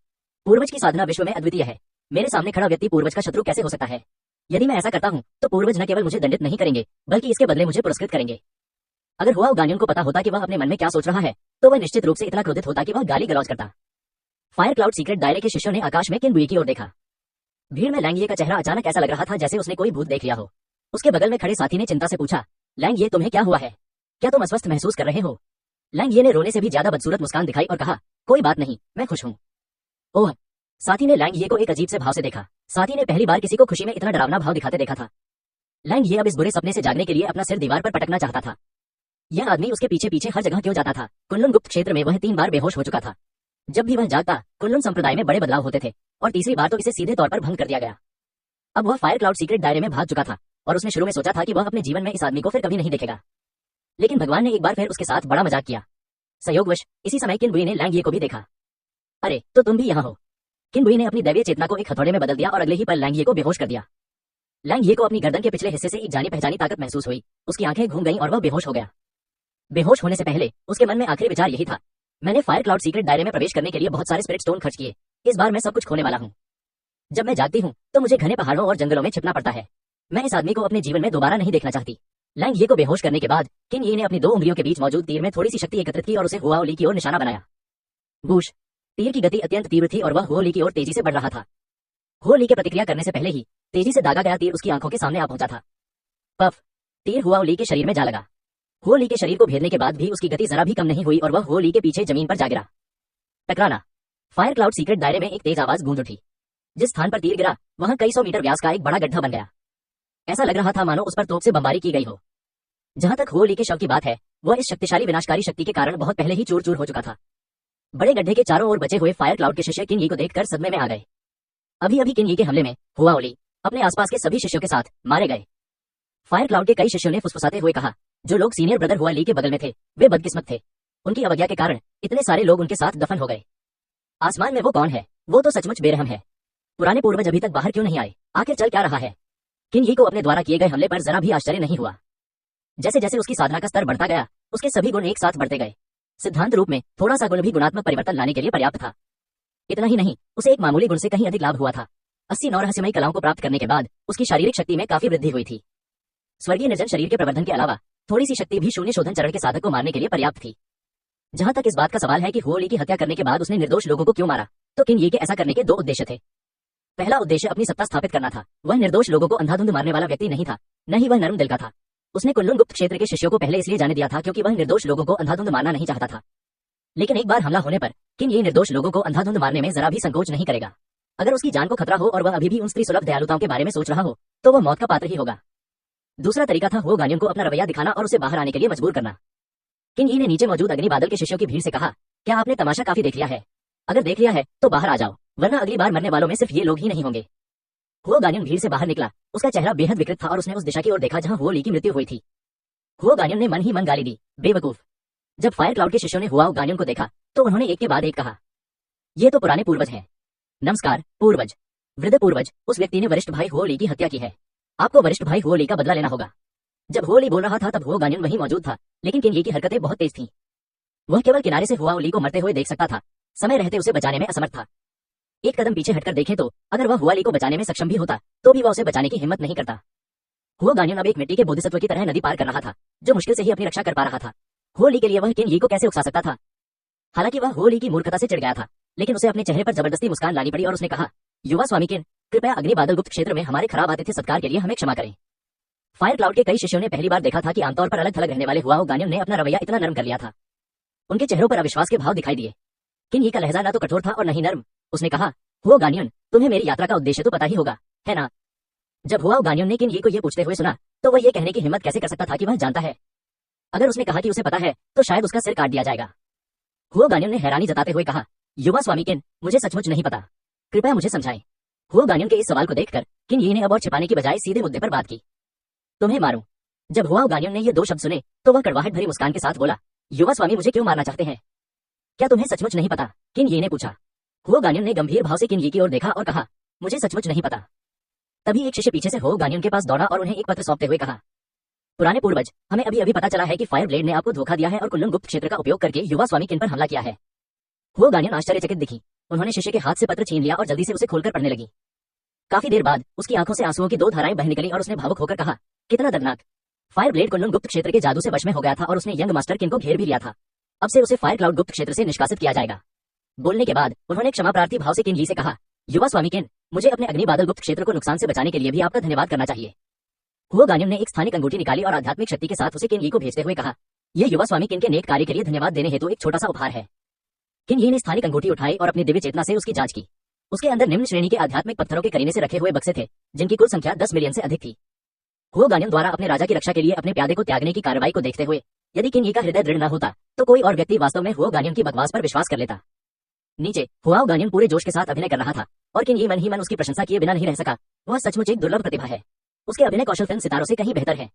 पूर्वज की साधना विश्व में अद्वितीय है। मेरे सामने खड़ा व्यक्ति पूर्वज का शत्रु कैसे हो सकता है? यदि मैं ऐसा करता हूं तो पूर्वज न केवल मुझे दंडित नहीं करेंगे बल्कि इसके बदले मुझे पुरस्कृत करेंगे। अगर हुआओ गान्युन को पता होता कि वह अपने मन में क्या सोच रहा है तो वह निश्चित रूप से इतना क्रोधित होता कि वह गाली गलौज करता। फायर क्लाउड सीक्रेट दायरे के शिष्यों ने आकाश में किन बुई की ओर देखा। भीड़ में लैंग ये का चेहरा अचानक ऐसा लग रहा था जैसे उसने कोई भूत देख लिया हो। उसके बगल में खड़े साथी ने चिंता से पूछा, लैंग ये तुम्हें क्या हुआ है? क्या तुम अस्वस्थ महसूस कर रहे हो? लैंग ये ने रोने से भी ज्यादा बदसूरत मुस्कान दिखाई और कहा, कोई बात नहीं, मैं खुश हूँ। ओह। साथी ने लैंग ये को एक अजीब से भाव से देखा। साथी ने पहली बार किसी को खुशी में इतना डरावना भाव दिखाते देखा था। लैंग ये अब इस बुरे सपने से जागने के लिए अपना सिर दीवार पर पटकना चाहता था। यह आदमी उसके पीछे पीछे हर जगह क्यों जाता था? कुनलुन गुप्त क्षेत्र में वह 3 बार बेहोश हो चुका था। जब भी वह जागता, कुनलुन संप्रदाय में बड़े बदलाव होते थे, और तीसरी बार तो इसे सीधे तौर पर भंग कर दिया गया। अब वह फायर क्लाउड सीक्रेट दायरे में भाग चुका था, और उसने शुरू में सोचा था कि वह अपने जीवन में इस आदमी को फिर कभी नहीं देखेगा। लेकिन भगवान ने एक बार फिर उसके साथ बड़ा मजाक किया। संयोगवश इसी समय किनबुई ने लैंग ये को भी देखा। अरे, तो तुम भी यहाँ हो। किनबुई ने अपनी दैवीय चेतना को एक हथौड़े में बदल दिया और अगले ही पल लैंग ये को बेहोश कर दिया। लैंग ये को अपनी गर्दन के पिछले हिस्से से एक जानी पहचानी ताकत महसूस हुई। उसकी आंखें घूम गईं और वह बेहोश हो गया। बेहोश होने से पहले उसके मन में आखिरी विचार यही था, मैंने फायर क्लाउड सीक्रेट दायरे में प्रवेश करने के लिए बहुत सारे स्पिरिट स्टोन खर्च किए। इस बार मैं सब कुछ खोने वाला हूँ। जब मैं जागती हूँ तो मुझे घने पहाड़ों और जंगलों में छिपना पड़ता है। मैं इस आदमी को अपने जीवन में दोबारा नहीं देखना चाहती। लैंग ये को बेहोश करने के बाद किन ये ने अपनी 2 उंगलियों के बीच मौजूद तीर में थोड़ी सी शक्ति एकत्रित की और उसे हुआओली की ओर निशाना बनाया। बूश। तीर की गति अत्यंत तीव्र थी और वह हुआओली की ओर तेजी से बढ़ रहा था। हुआओली के प्रतिक्रिया करने से पहले ही तेजी से दागा गया तीर उसकी आंखों के सामने आ पहुंचा था। पफ। तीर हुआओली के शरीर में जा लगा। हुआओली के शरीर को घेरने के बाद भी उसकी गति जरा भी कम नहीं हुई और वह हुआओली के पीछे जमीन पर जा गिरा। टकराना। फायर क्लाउड सीक्रेट दायरे में एक तेज आवाज गूंज उठी। जिस स्थान पर तीर गिरा वहां कई 100 मीटर व्यास का एक बड़ा गड्ढा बन गया। ऐसा लग रहा था मानो उस पर तोप से बमबारी की गई हो। जहां तक हुआओली के शव की बात है, वह इस शक्तिशाली विनाशकारी शक्ति के कारण बहुत पहले ही चूर चूर हो चुका था। बड़े गड्ढे के चारों ओर बचे हुए फायर क्लाउड के शिष्य किन ये को देखकर सदमे में आ गए। अभी अभी किन ये के हमले में हुआओली अपने आसपास के सभी शिष्यों के साथ मारे गए। फायर क्लाउड के कई शिष्यों ने फुसफुसाते हुए कहा, जो लोग सीनियर ब्रदर हुआली के बगल में थे वे बदकिस्मत थे। उनकी अवज्ञा के कारण इतने सारे लोग उनके साथ दफन हो गए। आसमान में वो कौन है? वो तो सचमुच बेरहम है। पुराने पूर्वज अभी तक बाहर क्यों नहीं आए? आखिर चल क्या रहा है? किन ये को अपने द्वारा किए गए हमले पर जरा भी आश्चर्य नहीं हुआ। जैसे जैसे उसकी साधना का स्तर बढ़ता गया, उसके सभी गुण एक साथ बढ़ते गए। सिद्धांत रूप में थोड़ा सा गुण भी गुणात्मक परिवर्तन लाने के लिए पर्याप्त था। इतना ही नहीं, उसे एक मामूली गुण से कहीं अधिक लाभ हुआ था। 80 नौ रहस्यमयी कलाओं को प्राप्त करने के बाद उसकी शारीरिक शक्ति में काफी वृद्धि हुई थी। स्वर्गीय निर्जन शरीर के प्रवर्धन के अलावा थोड़ी सी शक्ति भी शून्य शोधन चरण के साधक को मारने के लिए पर्याप्त थी। जहां तक इस बात का सवाल है कि हुआओली की हत्या करने के बाद उसने निर्दोष लोगों को क्यों मारा, तो किन ये के ऐसा करने के 2 उद्देश्य थे। पहला उद्देश्य अपनी सत्ता स्थापित करना था। वह निर्दोष लोगों को अंधाधुंध मारने वाला व्यक्ति नहीं था, न ही वह नर्म दिल का था। उसने कुनलुन गुप्त क्षेत्र के शिष्यों को पहले इसलिए जाने दिया था क्योंकि वह निर्दोष लोगों को अंधाधुंध मारना नहीं चाहता था। लेकिन एक बार हमला होने पर किन ये निर्दोष लोगों को अंधाधुंध मारने में जरा भी संकोच नहीं करेगा। अगर उसकी जान को खतरा हो और वह अभी भी उन स्त्री सुलभ दयालुताओं के बारे में सोच रहा हो तो वह मौत का पात्र ही होगा। दूसरा तरीका था हुआगानियन को अपना रवैया दिखाना और उसे बाहर आने के लिए मजबूर करना। किन ये ने नीचे मौजूद अग्नि बादल के शिष्यों की भीड़ से कहा, क्या आपने तमाशा काफी देख लिया है? अगर देख लिया है तो बाहर आ जाओ, वरना अगली बार मरने वालों में सिर्फ ये लोग ही नहीं होंगे। हुआगानियन भीड़ से बाहर निकला। उसका चेहरा बेहद विकृत था और उसने उस दिशा की ओर देखा जहां हुआओली की मृत्यु हुई थी। हुआगानियन ने मन ही मन गाली दी, बेवकूफ। जब फायर क्लाउड के शिष्यों ने हुआगानियन को देखा तो उन्होंने एक के बाद एक कहा, ये तो पुराने पूर्वज हैं। नमस्कार पूर्वज। वृद्ध पूर्वज, उस व्यक्ति ने वरिष्ठ भाई हुआओली की हत्या की है। आपको वरिष्ठ भाई हुआओली का बदला लेना होगा। जब हुआओली बोल रहा था तब हुआगानियन वहीं मौजूद था, लेकिन किन ये की हरकतें बहुत तेज थीं। वह केवल किनारे से हुआओली को मरते हुए देख सकता था, समय रहते उसे बचाने में असमर्थ था। एक कदम पीछे हटकर देखें तो अगर वह हुआओली को बचाने में सक्षम भी होता तो भी वह उसे बचाने की हिम्मत नहीं करता। हुआगानियन अब एक मिट्टी के बोधिसत्व की तरह नदी पार कर रहा था, जो मुश्किल से ही अपनी रक्षा कर पा रहा था। हुआओली के लिए वह किन ये को कैसे उकसा सकता था? हालांकि वह हुआओली की मूर्खता से चिढ़ गया था, लेकिन उसे अपने चेहरे पर जबरदस्ती मुस्कान लानी पड़ी और उसने कहा, युवा स्वामी किन, कृपया अग्नि बादल गुप्त क्षेत्र में हमारे खराब आतिथ्य सत्कार के लिए हमें क्षमा करें। फायर क्लाउड के कई शिष्यों ने पहली बार देखा था कि आमतौर पर अलग थलग रहने वाले हुआगानियन ने अपना रवैया इतना नरम कर लिया था। उनके चेहरों पर अविश्वास के भाव दिखाई दिए। किन ये का लहजा न तो कठोर था और न ही नर्म। उसने कहा, हुआगानियन, तुम्हें मेरी यात्रा का उद्देश्य तो पता ही होगा, है ना? जब हुआगानियन ने किन ये को ये पूछते हुए सुना तो वह ये कहने की हिम्मत कैसे कर सकता था कि वह जानता है। अगर उसने कहा कि उसे पता है तो शायद उसका सिर काट दिया जाएगा। हुआगानियन ने हैरानी जताते हुए कहा, युवा स्वामी किन, मुझे सचमुच नहीं पता, कृपया मुझे समझाएं। हुआगानियन के इस सवाल को देखकर किन ये ने अब और छिपाने की बजाय सीधे मुद्दे पर बात की। तुम्हें मारूं। जब हुआगानियन ने ये 2 शब्द सुने तो वह कड़वाहट भरी मुस्कान के साथ बोला, युवा स्वामी मुझे क्यों मारना चाहते हैं? क्या तुम्हें सचमुच नहीं पता? किन ये ने पूछा। हुआगानियन ने गंभीर भाव से किन ये की ओर देखा और कहा, मुझे सचमुच नहीं पता। तभी एक शिष्य पीछे से हुआगानियन के पास दौड़ा और उन्हें एक पत्र सौंपते हुए कहा, पुराने पूर्वज, हमें अभी अभी पता चला है कि फायर ब्लेड ने आपको धोखा दिया है और कुनलुन गुप्त क्षेत्र का उपयोग करके युवा स्वामी किन पर हमला किया है। हुआगानियन आश्चर्यचकित दिखी। उन्होंने शिष्य के हाथ से पत्र छीन लिया और जल्दी से उसे खोलकर पढ़ने लगी। काफी देर बाद उसकी आंखों से आंसुओं की 2 धाराएं बह निकली और उसने भावुक होकर कहा, कितना दर्दनाक। फायर ब्लेड कुनलुन गुप्त क्षेत्र के जादू से वश में हो गया था और उसने यंग मास्टर किन को घेर भी लिया था। अब से उसे फायर क्लाउड गुप्त क्षेत्र से निष्कासित किया जाएगा। बोलने के बाद उन्होंने क्षमा प्रार्थी भाव से किन ली से कहा, युवा स्वामी किन, मुझे अपने अग्नि बादल गुप्त क्षेत्र को नुकसान से बचाने के लिए भी आपका धन्यवाद करना चाहिए। हुआ गानियन ने एक स्थानिक अंगूठी निकाली और आध्यात्मिक शक्ति के साथ उसे किन यी को भेजते हुए कहा, यह युवा स्वामी किन के नेक कार्य के लिए धन्यवाद देने हेतु एक छोटा सा उपहार है। किन यी ने स्थानिक अंगूठी उठाई और अपनी दिव्य चेतना से उसकी जांच की। उसके अंदर निम्न श्रेणी के आध्यात्मिक पत्थरों के करीने से रखे हुए बक्से थे, जिनकी कुल संख्या 10 मिलियन से अधिक थी। हुआ गानियन द्वारा अपने राजा की रक्षा के लिए अपने प्यादे को त्यागने की कार्रवाई को देखते हुए, यदि किन यी का हृदय दृढ़ न होता तो कोई और व्यक्ति वास्तव में हुआ गानियन की बकवास पर विश्वास कर लेता। नीचे हुआ गानियन पूरे जोश के साथ अभिनय कर रहा था और किन यी मन ही मन उसकी प्रशंसा किए बिना नहीं रह सका। वह सचमुच एक दुर्लभ प्रतिभा है। उसके अभिनय कौशल फिल्म सितारों से कहीं बेहतर है।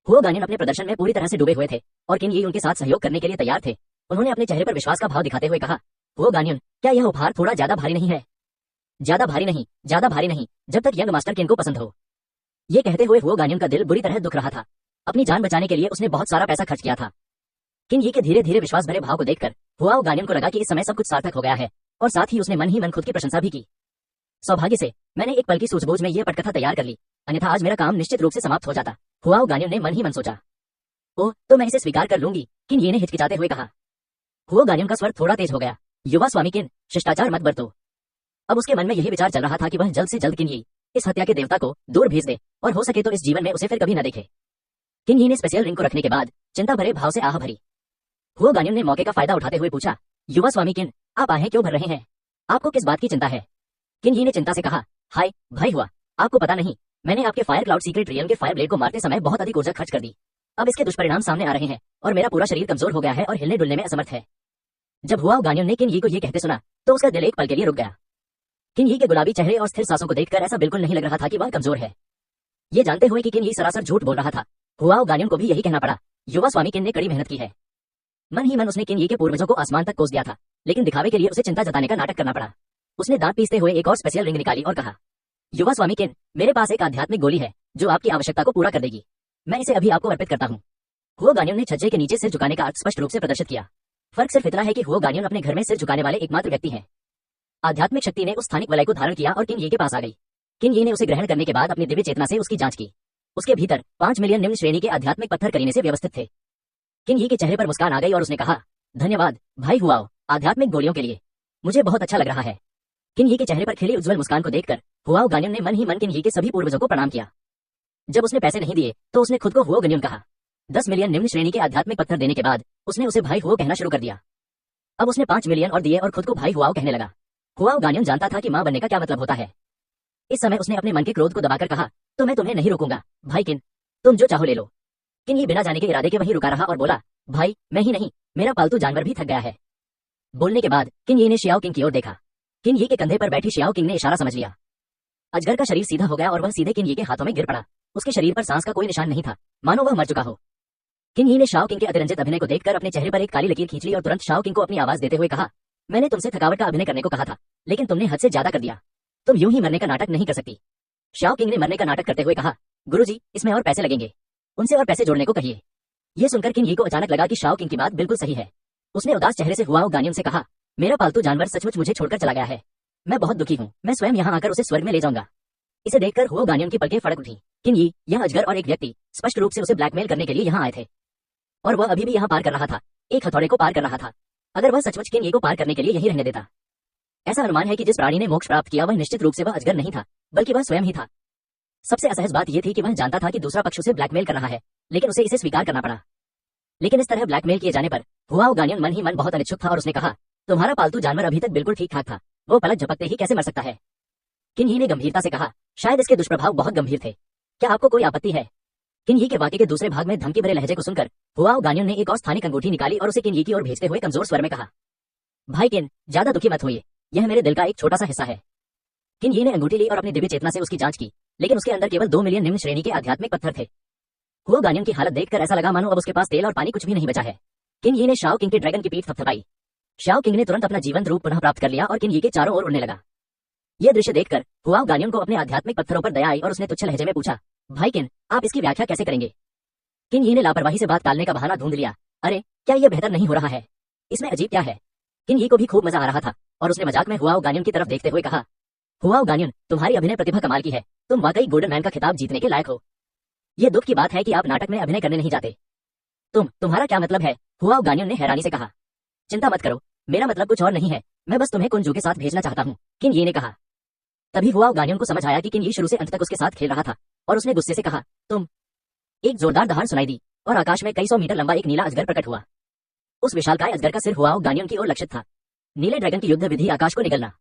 हुआ गानियन अपने प्रदर्शन में पूरी तरह से डूबे हुए थे और किन यी उनके साथ सहयोग करने के लिए तैयार थे। उन्होंने अपने चेहरे पर विश्वास का भाव दिखाते हुए कहा, हुआ गानियन, क्या यह उपहार थोड़ा ज्यादा भारी नहीं है? ज्यादा भारी नहीं, ज्यादा भारी नहीं, जब तक यंग मास्टर किन को पसंद हो। ये कहते हुए हुआ गानियन का दिल बुरी तरह दुख रहा था। अपनी जान बचाने के लिए उसने बहुत सारा पैसा खर्च किया था। किन यी के धीरे धीरे विश्वास भरे भाव को देखकर हुआ गानियन को लगा कि इस समय सब कुछ सार्थक हो गया है और साथ ही उसने मन ही मन खुद की प्रशंसा भी की। सौभाग्य से मैंने एक पल की सूझबूझ में यह पटकथा तैयार कर ली, अन्यथा आज मेरा काम निश्चित रूप से समाप्त हो जाता। हुआ गानियन ने मन ही मन सोचा। ओह, तो मैं इसे स्वीकार कर लूंगी, किन यी ने हिचकिचाते हुए कहा। हुआ गानियन का स्वर थोड़ा तेज हो गया। युवा स्वामी किन, शिष्टाचार मत बरतो। अब उसके मन में यही विचार चल रहा था कि वह जल्द से जल्द किन यी, इस हत्या के देवता को दूर भेज दे और हो सके तो इस जीवन में उसे फिर कभी न देखे। किन यी ने स्पेशल रिंग को रखने के बाद चिंता भरे भाव से आह भरी। हुआ गानियन ने मौके का फायदा उठाते हुए पूछा, युवा स्वामी किन, आप आहें क्यों भर रहे हैं? आपको किस बात की चिंता है? किन यी ने चिंता से कहा, हाय भाई हुआ, आपको पता नहीं, मैंने आपके फायर क्लाउड सीक्रेट रियन के फायर ब्लेड को मारते समय बहुत अधिक ऊर्जा खर्च कर दी। अब इसके दुष्परिणाम सामने आ रहे हैं और मेरा पूरा शरीर कमजोर हो गया है और हिलने डुलने में असमर्थ है। जब हुआ गानियन ने किन यी को ये कहते सुना तो उसका दिल एक पल के लिए रुक गया। किन यी के गुलाबी चेहरे और स्थिर सांसों को देखकर ऐसा बिल्कुल नहीं लग रहा था कि वह कमजोर है। ये जानते हुए कि किन यी सरासर झूठ बोल रहा था, हुआ गानियन को भी यही कहना पड़ा, युवा स्वामी किन ने कड़ी मेहनत की है। मन ही मन उसने किन यी के पूर्वजों को आसमान तक कोस दिया था, लेकिन दिखावे के लिए उसे चिंता जताने का नाटक करना पड़ा। उसने दांत पीसते हुए एक और स्पेशल रिंग निकाली और कहा, युवा स्वामी किन, मेरे पास एक आध्यात्मिक गोली है जो आपकी आवश्यकता को पूरा कर देगी। मैं इसे अभी आपको अर्पित करता हूँ। हुआ गानियन ने छज्जे के नीचे सिर झुकाने का अर्थ स्पष्ट रूप से प्रदर्शित किया। फर्क सिर्फ इतना है कि हुआ गानियन अपने घर में सिर झुकाने वाले एकमात्र व्यक्ति हैं। आध्यात्मिक शक्ति ने उस स्थानिक वलय को धारण किया और किन यी के पास आ गई। किन यी ने उसे ग्रहण करने के बाद अपनी दिव्य चेतना से उसकी जांच की। उसके भीतर 5 मिलियन निम्न श्रेणी के आध्यात्मिक पत्थर करीने से व्यवस्थित थे। किन यी के चेहरे पर मुस्कान आ गई और उसने कहा, धन्यवाद भाई हुआओ, आध्यात्मिक गोलियों के लिए। मुझे बहुत अच्छा लग रहा है। किन यी के चेहरे पर खिली उज्जवल मुस्कान को देखकर हुआओ गानियन ने मन ही मन किन यी के सभी पूर्वजों को प्रणाम किया। जब उसने पैसे नहीं दिए तो उसने खुद को हुआ गानियन कहा। 10 मिलियन निम्न श्रेणी के आध्यात्मिक पत्थर देने के बाद उसने उसे भाई हुआ कहना शुरू कर दिया। अब उसने 5 मिलियन और दिए और खुद को भाई हुआओ कहने लगा। हुआओ गानियन जानता था कि मां बनने का क्या मतलब होता है। इस समय उसने अपने मन के क्रोध को दबाकर कहा, तो मैं तुम्हें नहीं रोकूंगा भाई किन, तुम जो चाहो ले लो। किन यी बिना जाने के इरादे के वहीं रुका रहा और बोला, भाई मैं ही नहीं, मेरा पालतू जानवर भी थक गया है। बोलने के बाद किन यी ने शियाओ किंग की ओर देखा। किन यी के कंधे पर बैठी शियाओ किंग ने इशारा समझ लिया। अजगर का शरीर सीधा हो गया और वह सीधे किन यी के हाथों में गिर पड़ा। उसके शरीर पर सांस का कोई निशान नहीं था, मानो वह मर चुका हो। किन यी ने शाओ किंग के अतिरंजित अभिनय को देखकर अपने चेहरे पर एक काली लकीर खींच ली और तुरंत शाओ किंग को अपनी आवाज देते हुए कहा, मैंने तुमसे थकावट का अभिनय करने को कहा था, लेकिन तुमने हद से ज्यादा कर दिया। तुम यूं ही मरने का नाटक नहीं कर सकती। शाओ किंग ने मरने का नाटक करते हुए कहा, गुरुजी, इसमें और पैसे लगेंगे, उनसे और पैसे जोड़ने को कहिए। ये सुनकर किन यी को अचानक लगा कि शाओ किंग की बात बिल्कुल सही है। उसने उदास चेहरे से हुआओ गानियन से कहा, मेरा पालतू जानवर सचमुच मुझे छोड़कर चला गया है। मैं बहुत दुखी हूँ, मैं स्वयं यहाँ आकर उसे स्वर्ग में ले जाऊंगा। इसे देखकर हुआ गानियन की पलकें फड़क उठी। किन यी, यह अजगर और एक व्यक्ति स्पष्ट रूप से उसे ब्लैकमेल करने के लिए यहाँ आए थे और वह अभी भी यहाँ पार कर रहा था, एक हथौड़े को पार कर रहा था। अगर वह सचमुच किन यी को पार करने के लिए यही रहने देता। ऐसा अनुमान है कि जिस प्राणी ने मोक्ष प्राप्त किया वह निश्चित रूप से वह अजगर नहीं था, बल्कि वह स्वयं ही था। सबसे असहज बात यह थी कि वह जानता था कि दूसरा पक्ष उसे ब्लैकमेल कर रहा है, लेकिन उसे इसे स्वीकार करना पड़ा। लेकिन इस तरह ब्लैकमेल किए जाने पर हुआओ गानियन मन ही मन बहुत अनिच्छुक था और उसने कहा, तुम्हारा पालतू जानवर अभी तक बिल्कुल ठीक ठाक था, वो पलक झपकते ही कैसे मर सकता है? किन यी ने गंभीरता से कहा, शायद इसके दुष्प्रभाव बहुत गंभीर थे। क्या आपको कोई आपत्ति है? किन यी के वाक्य के दूसरे भाग में धमकी भरे लहजे को सुनकर हुआओ गानियन ने एक और स्थानिक अंगूठी निकाली और उसे किन यी की ओर भेजते हुए कमजोर स्वर में कहा, भाई किन, ज्यादा दुखी मत होइए, यह मेरे दिल का एक छोटा सा हिस्सा है। किन यी ने अंगूठी ली और अपनी दिव्य चेतना से उसकी जांच की, लेकिन उसके अंदर केवल 2 मिलियन निम्न श्रेणी के आध्यात्मिक पत्थर थे। हुआ गानियन की हालत देखकर ऐसा लगा मानो अब उसके पास तेल और पानी कुछ भी नहीं बचा है। किन यी ने शाओ किंग के ड्रैगन की पीठ थपथपाई। शाओ किंग ने तुरंत अपना जीवंत रूप पुनः प्राप्त कर लिया और किन यी के चारों ओर उड़ने लगा। यह दृश्य देखकर हुआओ गानियन को अपने आध्यात्मिक पत्थरों पर दया आई और उसने तुच्छ लहजे में पूछा, भाई किन, आप इसकी व्याख्या कैसे करेंगे? किन यी ने लापरवाही से बात टालने का बहाना ढूंढ लिया, अरे क्या यह बेहतर नहीं हो रहा है? इसमें अजीब क्या है? किन यी को भी खूब मजा आ रहा था और उसने मजाक में हुआओ गानियन की तरफ देखते हुए कहा, हुआओ गानियन, तुम्हारी अभिनय प्रतिभा कमाल की है, तुम वाकई गोल्डन मैन का खिताब जीतने के लायक हो। ये दुख की बात है कि आप नाटक में अभिनय करने नहीं जाते। तुम्हारा क्या मतलब है? हुआओ गानियन ने हैरानी से कहा। चिंता मत करो, मेरा मतलब कुछ और नहीं है, मैं बस तुम्हें कुंजू के साथ भेजना चाहता हूँ, किन यी ने कहा। तभी हुआ गानियन को समझ आया कि किन ये शुरू से अंत तक उसके साथ खेल रहा था, और उसने गुस्से से कहा, तुम। एक जोरदार दहाड़ सुनाई दी और आकाश में कई 100 मीटर लंबा एक नीला अजगर प्रकट हुआ। उस विशालकाय अजगर का सिर हुआओ गानियन की ओर लक्षित था। नीले ड्रैगन की युद्ध विधि आकाश को निगलना।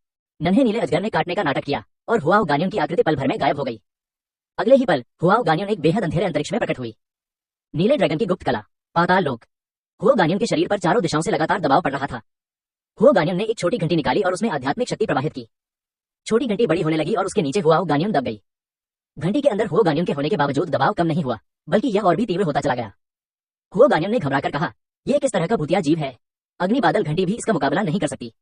नन्हे नीले अजगर ने काटने का नाटक किया और हुआओ गानियन की आकृति पल भर में गायब हो गई। अगले ही पल हुआओ गानियन एक बेहद अंधेरे अंतरिक्ष में प्रकट हुई। नीले ड्रैगन की गुप्त कला, पाताल लोक। हुओ गानियन के शरीर पर चारों दिशाओं से लगातार दबाव पड़ रहा था। हुओ गानियन ने एक छोटी घंटी निकाली और उसमें आध्यात्मिक शक्ति प्रवाहित की। छोटी घंटी बड़ी होने लगी और उसके नीचे हुआओ गानियन दब गई। घंटी के अंदर हुओ गानियन के होने के बावजूद दबाव कम नहीं हुआ, बल्कि यह और भी तीव्र होता चला गया। हुओ गानियन ने घबराकर कहा, यह किस तरह का भूतिया जीव है? अग्नि बादल घंटी भी इसका मुकाबला नहीं कर सकती।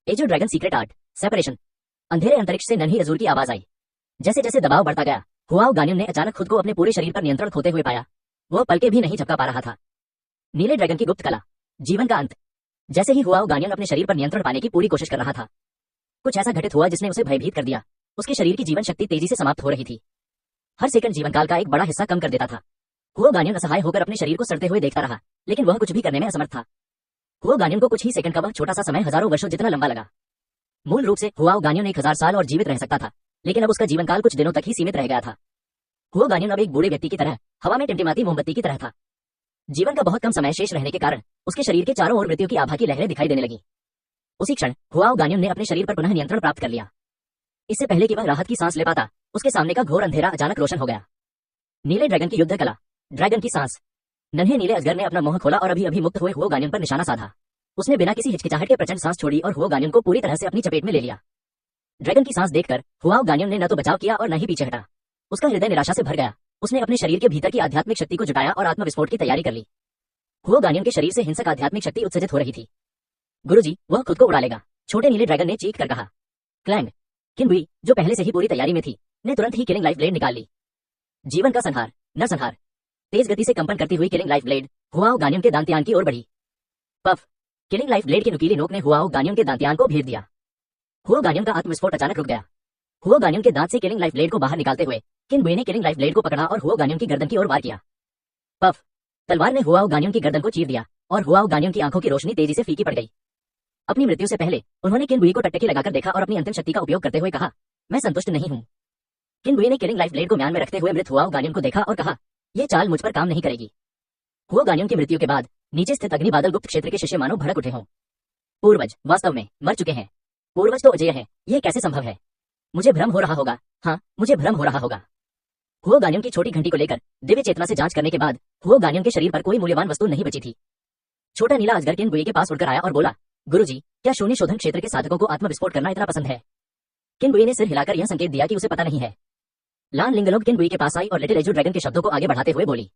Age of dragon secret art, separation. अंधेरे अंतरिक्ष से नन्ही अजूर की आवाज आई। जैसे जैसे दबाव बढ़ता गया, हुआओ गानियन ने अचानक खुद को अपने पूरे शरीर पर नियंत्रण खोते हुए पाया। वह पलके भी नहीं झपका पा रहा था। नीले ड्रैगन की गुप्त कला, जीवन का अंत। जैसे ही हुआओ गानियन अपने शरीर पर नियंत्रण पाने की पूरी कोशिश कर रहा था, कुछ ऐसा घटित हुआ जिसने उसे भयभीत कर दिया। उसके शरीर की जीवन शक्ति तेजी से समाप्त हो रही थी। हर सेकंड जीवन काल का एक बड़ा हिस्सा कम कर देता था। हुओ गानियन असहाय होकर अपने शरीर को सड़ते हुए देखता रहा, लेकिन वह कुछ भी करने में असमर्थ था। हुओ गानियन को कुछ ही सेकंड का वह छोटा सा समय हजारों वर्षों जितना लंबा लगा। मूल रूप से हुआओ गानियन 1000 साल और जीवित रह सकता था, लेकिन अब उसका जीवन काल कुछ दिनों तक ही सीमित रह गया था। हुओ गानियन अब एक बूढ़े व्यक्ति की तरह हवा में टिमटिमाती मोमबत्ती की तरह था। जीवन का बहुत कम समय शेष रहने के कारण उसके शरीर के चारों ओर मृत्यु की आभा की लहरें दिखाई देने लगी। उसी क्षण हुआओ गानियन ने अपने शरीर पर पुनः नियंत्रण प्राप्त कर लिया। इससे पहले कि वह राहत की सांस ले पाता, उसके सामने का घोर अंधेरा अचानक रोशन हो गया। नीले ड्रैगन की युद्ध कला, ड्रैगन की सांस। नन्हे नीले अजगर ने अपना मुंह खोला और अभी मुक्त हुए हुओ गानियन पर निशाना साधा। उसने बिना किसी हिचकिचाहट के प्रचंड सांस छोड़ी और हुओ गानियन को पूरी तरह से अपनी चपेट में ले लिया। ड्रैगन की सांस देखकर हुआओ गानियन ने न तो बचाव किया और न ही पीछे हटा। उसका हृदय निराशा से भर गया। उसने अपने शरीर के भीतर की आध्यात्मिक शक्ति को जुटाया और आत्मविस्फोट की तैयारी कर ली। हुओ गानियन के शरीर से हिंसक आध्यात्मिक शक्ति उत्सर्जित हो रही थी। गुरुजी, वह खुद को उड़ा लेगा, छोटे नीले ड्रैगन ने चीख कर कहा। क्लैंग। किनबुई, जो पहले से ही पूरी तैयारी में थी, ने तुरंत ही किलिंग लाइफ ब्लेड निकाल ली। जीवन का संहार, न संहार। तेज गति से कंपन करती हुई किलिंग लाइफ ब्लेड हुआओ गानियन के दांतियान की ओर बढ़ी। पफ। किलिंग लाइफ ब्लेड की नुकीली नोक ने हुआओ गानियन के दांतियान को भेद दिया। हुओ गानियन का आत्मविस्फोट अचानक रुक गया। हुओ गानियन के दांत से किलिंग लाइफ ब्लेड को बाहर निकालते हुए किनबुई ने किलिंग लाइफ ब्लेड को पकड़ा और हुओ गानियन की गर्दन की ओर वार किया। पफ। तलवार ने हुआओ गानियन की गर्दन को चीर दिया और हुआओ गानियन की आंखों की रोशनी तेजी से फीकी पड़ गई। अपनी मृत्यु से पहले उन्होंने किनबुई को टकटकी लगाकर देखा और अपनी अंतिम शक्ति का उपयोग करते हुए कहा, मैं संतुष्ट नहीं हूं। किनबुई ने किलिंग लाइफ ब्लेड को म्यान में रखते हुए मृत हुआओ गानियन को देखा और कहा, यह चाल मुझ पर काम नहीं करेगी। हुओ गानियन की मृत्यु के बाद नीचे स्थित अग्नि बादल गुप्त क्षेत्र के शिष्य मानो भड़क उठे हों। पूर्वज वास्तव में मर चुके हैं। पूर्वज तो अजय है, यह कैसे संभव है? मुझे भ्रम हो रहा होगा। हाँ, मुझे भ्रम हो रहा होगा। हुओ गानियन की छोटी घंटी को लेकर दिव्य चेतना से जांच करने के बाद हुओ गानियन के शरीर पर कोई मूल्यवान वस्तु नहीं बची थी। छोटा नीला अजगर किनबुई के पास उड़कर आया और बोला, गुरुजी, क्या शून्य शोधन क्षेत्र के साधकों को आत्मविस्फोट करना इतना पसंद है? किनबुई ने सिर हिलाकर यह संकेत दिया कि उसे पता नहीं है। लान लिंगलोग किनबुई के पास आई और लिटिल एजू ड्रैगन के शब्दों को आगे बढ़ाते हुए बोली,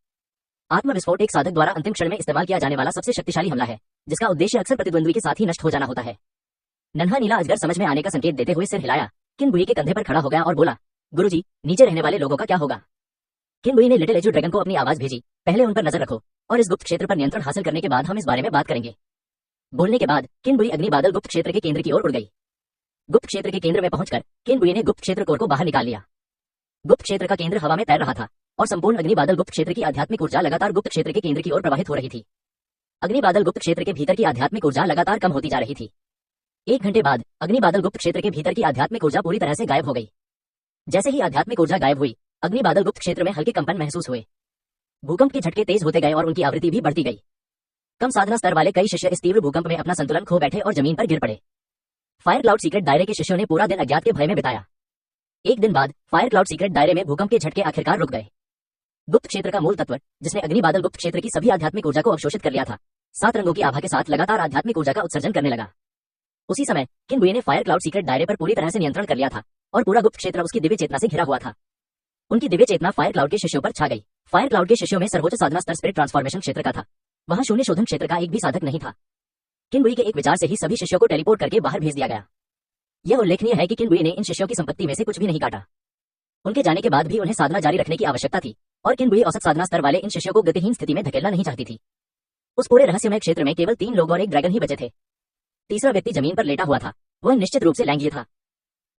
आत्मविस्फोट एक साधक द्वारा अंतिम क्षण में इस्तेमाल किया जाने वाला सबसे शक्तिशाली हमला है, जिसका उद्देश्य अक्सर प्रतिद्वंद्वी के साथ ही नष्ट हो जाना होता है। नन्हा नीला अजगर समझ में आने का संकेत देते हुए सिर हिलाया, किनबुई के कंधे पर खड़ा हो गया और बोला, गुरुजी, नीचे रहने वाले लोगों का क्या होगा? किनबुई ने लिटिल एजू ड्रैगन को अपनी आवाज भेजी, पहले उन पर नजर रखो और इस गुप्त क्षेत्र पर नियंत्रण हासिल करने के बाद हम इस बारे में बात करेंगे। बोलने के बाद किनबुई अग्नि बादल गुप्त क्षेत्र के केंद्र की ओर उड़ गई। गुप्त क्षेत्र के केंद्र में पहुंचकर किनबुई ने गुप्त क्षेत्र कोर को बाहर निकाल लिया। गुप्त क्षेत्र का केंद्र हवा में तैर रहा था और संपूर्ण अग्नि बादल गुप्त क्षेत्र की आध्यात्मिक ऊर्जा लगातार गुप्त क्षेत्र के केंद्र की ओर प्रवाहित हो रही थी। अग्नि बादल गुप्त क्षेत्र के भीतर की आध्यात्मिक ऊर्जा लगातार कम होती जा रही थी। 1 घंटे बाद अग्नि बादल गुप्त क्षेत्र के भीतर की आध्यात्मिक ऊर्जा पूरी तरह से गायब हो गई। जैसे ही आध्यात्मिक ऊर्जा गायब हुई, अग्नि बादल गुप्त क्षेत्र में हल्के कंपन महसूस हुए। भूकंप के झटके तेज होते गए और उनकी आवृत्ति भी बढ़ती गई। कम साधना स्तर वाले कई शिष्य इस तीव्र भूकंप में अपना संतुलन खो बैठे और जमीन पर गिर पड़े। फायर क्लाउड सीक्रेट दायरे के शिष्यों ने पूरा दिन अज्ञात के भय में बिताया। 1 दिन बाद फायर क्लाउड सीक्रेट दायरे में भूकंप के झटके आखिरकार रुक गए। गुप्त क्षेत्र का मूल तत्व, जिसने अग्नि बादल गुप्त क्षेत्र की सभी आध्यात्मिक ऊर्जा को अवशोषित कर लिया था, 7 रंगों की आभा के साथ लगातार आध्यात्मिक ऊर्जा का उत्सर्जन करने लगा। उसी समय किनबुई ने फायर क्लाउड सीक्रेट दायरे पर पूरी तरह से नियंत्रण कर लिया था और पूरा गुप्त क्षेत्र उसकी दिव्य चेतना से घिरा हुआ था। उनकी दिव्य चेतना फायर क्लाउड के शिष्यों पर छा गई। फायर क्लाउड के शिष्यों में सर्वोच्च साधना स्तर स्पिरिट ट्रांसफॉर्मेशन क्षेत्र का था। वहां शून्य शोधन क्षेत्र का एक भी साधक नहीं था। किनबुई के एक विचार से ही सभी शिष्यों को टेलीपोर्ट करके बाहर भेज दिया गया। यह उल्लेखनीय है कि किनबुई ने इन शिष्यों की संपत्ति में से कुछ भी नहीं काटा। उनके जाने के बाद भी उन्हें साधना जारी रखने की आवश्यकता थी और किनबुई औसत साधना स्तर वाले इन शिष्यों को गतिहीन स्थिति में धकेलना नहीं चाहती थी। उस पूरे रहस्यमय क्षेत्र में केवल 3 लोग और एक ड्रैगन ही बचे थे। तीसरा व्यक्ति जमीन पर लेटा हुआ था। वह निश्चित रूप से लैंगिये था।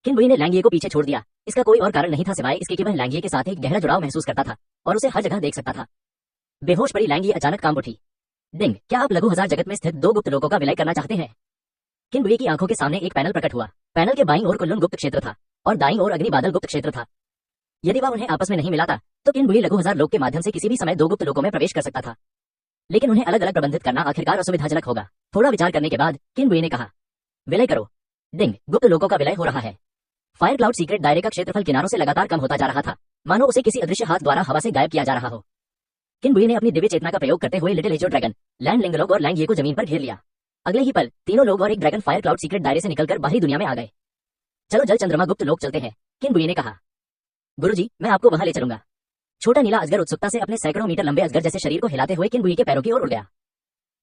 किनबुई ने लैंगिये को पीछे छोड़ दिया। इसका कोई और कारण नहीं था सिवाय इसके कि वह लैंगिये के साथ एक गहरा जुड़ाव महसूस करता था और उसे हर जगह देख सकता था। बेहोश पड़ी लैंगिये अचानक काम उठी। डिंग, क्या आप लघु हजार जगत में स्थित 2 गुप्त लोकों का विलय करना चाहते हैं? किनबुई की आंखों के सामने एक पैनल प्रकट हुआ। पैनल के बाईं ओर कुल्लुन गुप्त क्षेत्र था और दाईं ओर अग्नि बादल गुप्त क्षेत्र था। यदि वह उन्हें आपस में नहीं मिलाता तो किन बुई लघु हजार लोक के माध्यम से किसी भी समय 2 गुप्त लोकों में प्रवेश कर सकता था, लेकिन उन्हें अलग अलग प्रबंधित करना आखिरकार असुविधाजनक होगा। थोड़ा विचार करने के बाद किन बुई ने कहा, विलय करो। डिंग, गुप्त लोकों का विलय हो रहा है। फायर क्लाउड सीक्रेट दायरे का क्षेत्रफल किनारों से लगातार कम होता जा रहा था, मानो उसे किसी अदृश्य हाथ द्वारा हवा से गायब किया जा रहा हो। किन बुई ने अपनी दिव्य चेतना का प्रयोग करते हुए लिटिल एजो ड्रैगन, लैंड लिंगलोग और लैंग ये को जमीन पर घेर लिया। अगले ही पल तीनों लोग और एक ड्रैगन फायर क्लाउड सीक्रेट दायरे से निकलकर बाहरी दुनिया में आ गए। चलो जल चंद्रमा गुप्त लोक चलते हैं, किन बुई ने कहा। गुरुजी, मैं आपको वहां ले चलूंगा। छोटा नीला अजगर उत्सुकता से अपने सैकड़ों मीटर लंबे अजगर जैसे शरीर को हिलाते हुए किन बुई के पैरों की ओर उड़ गया।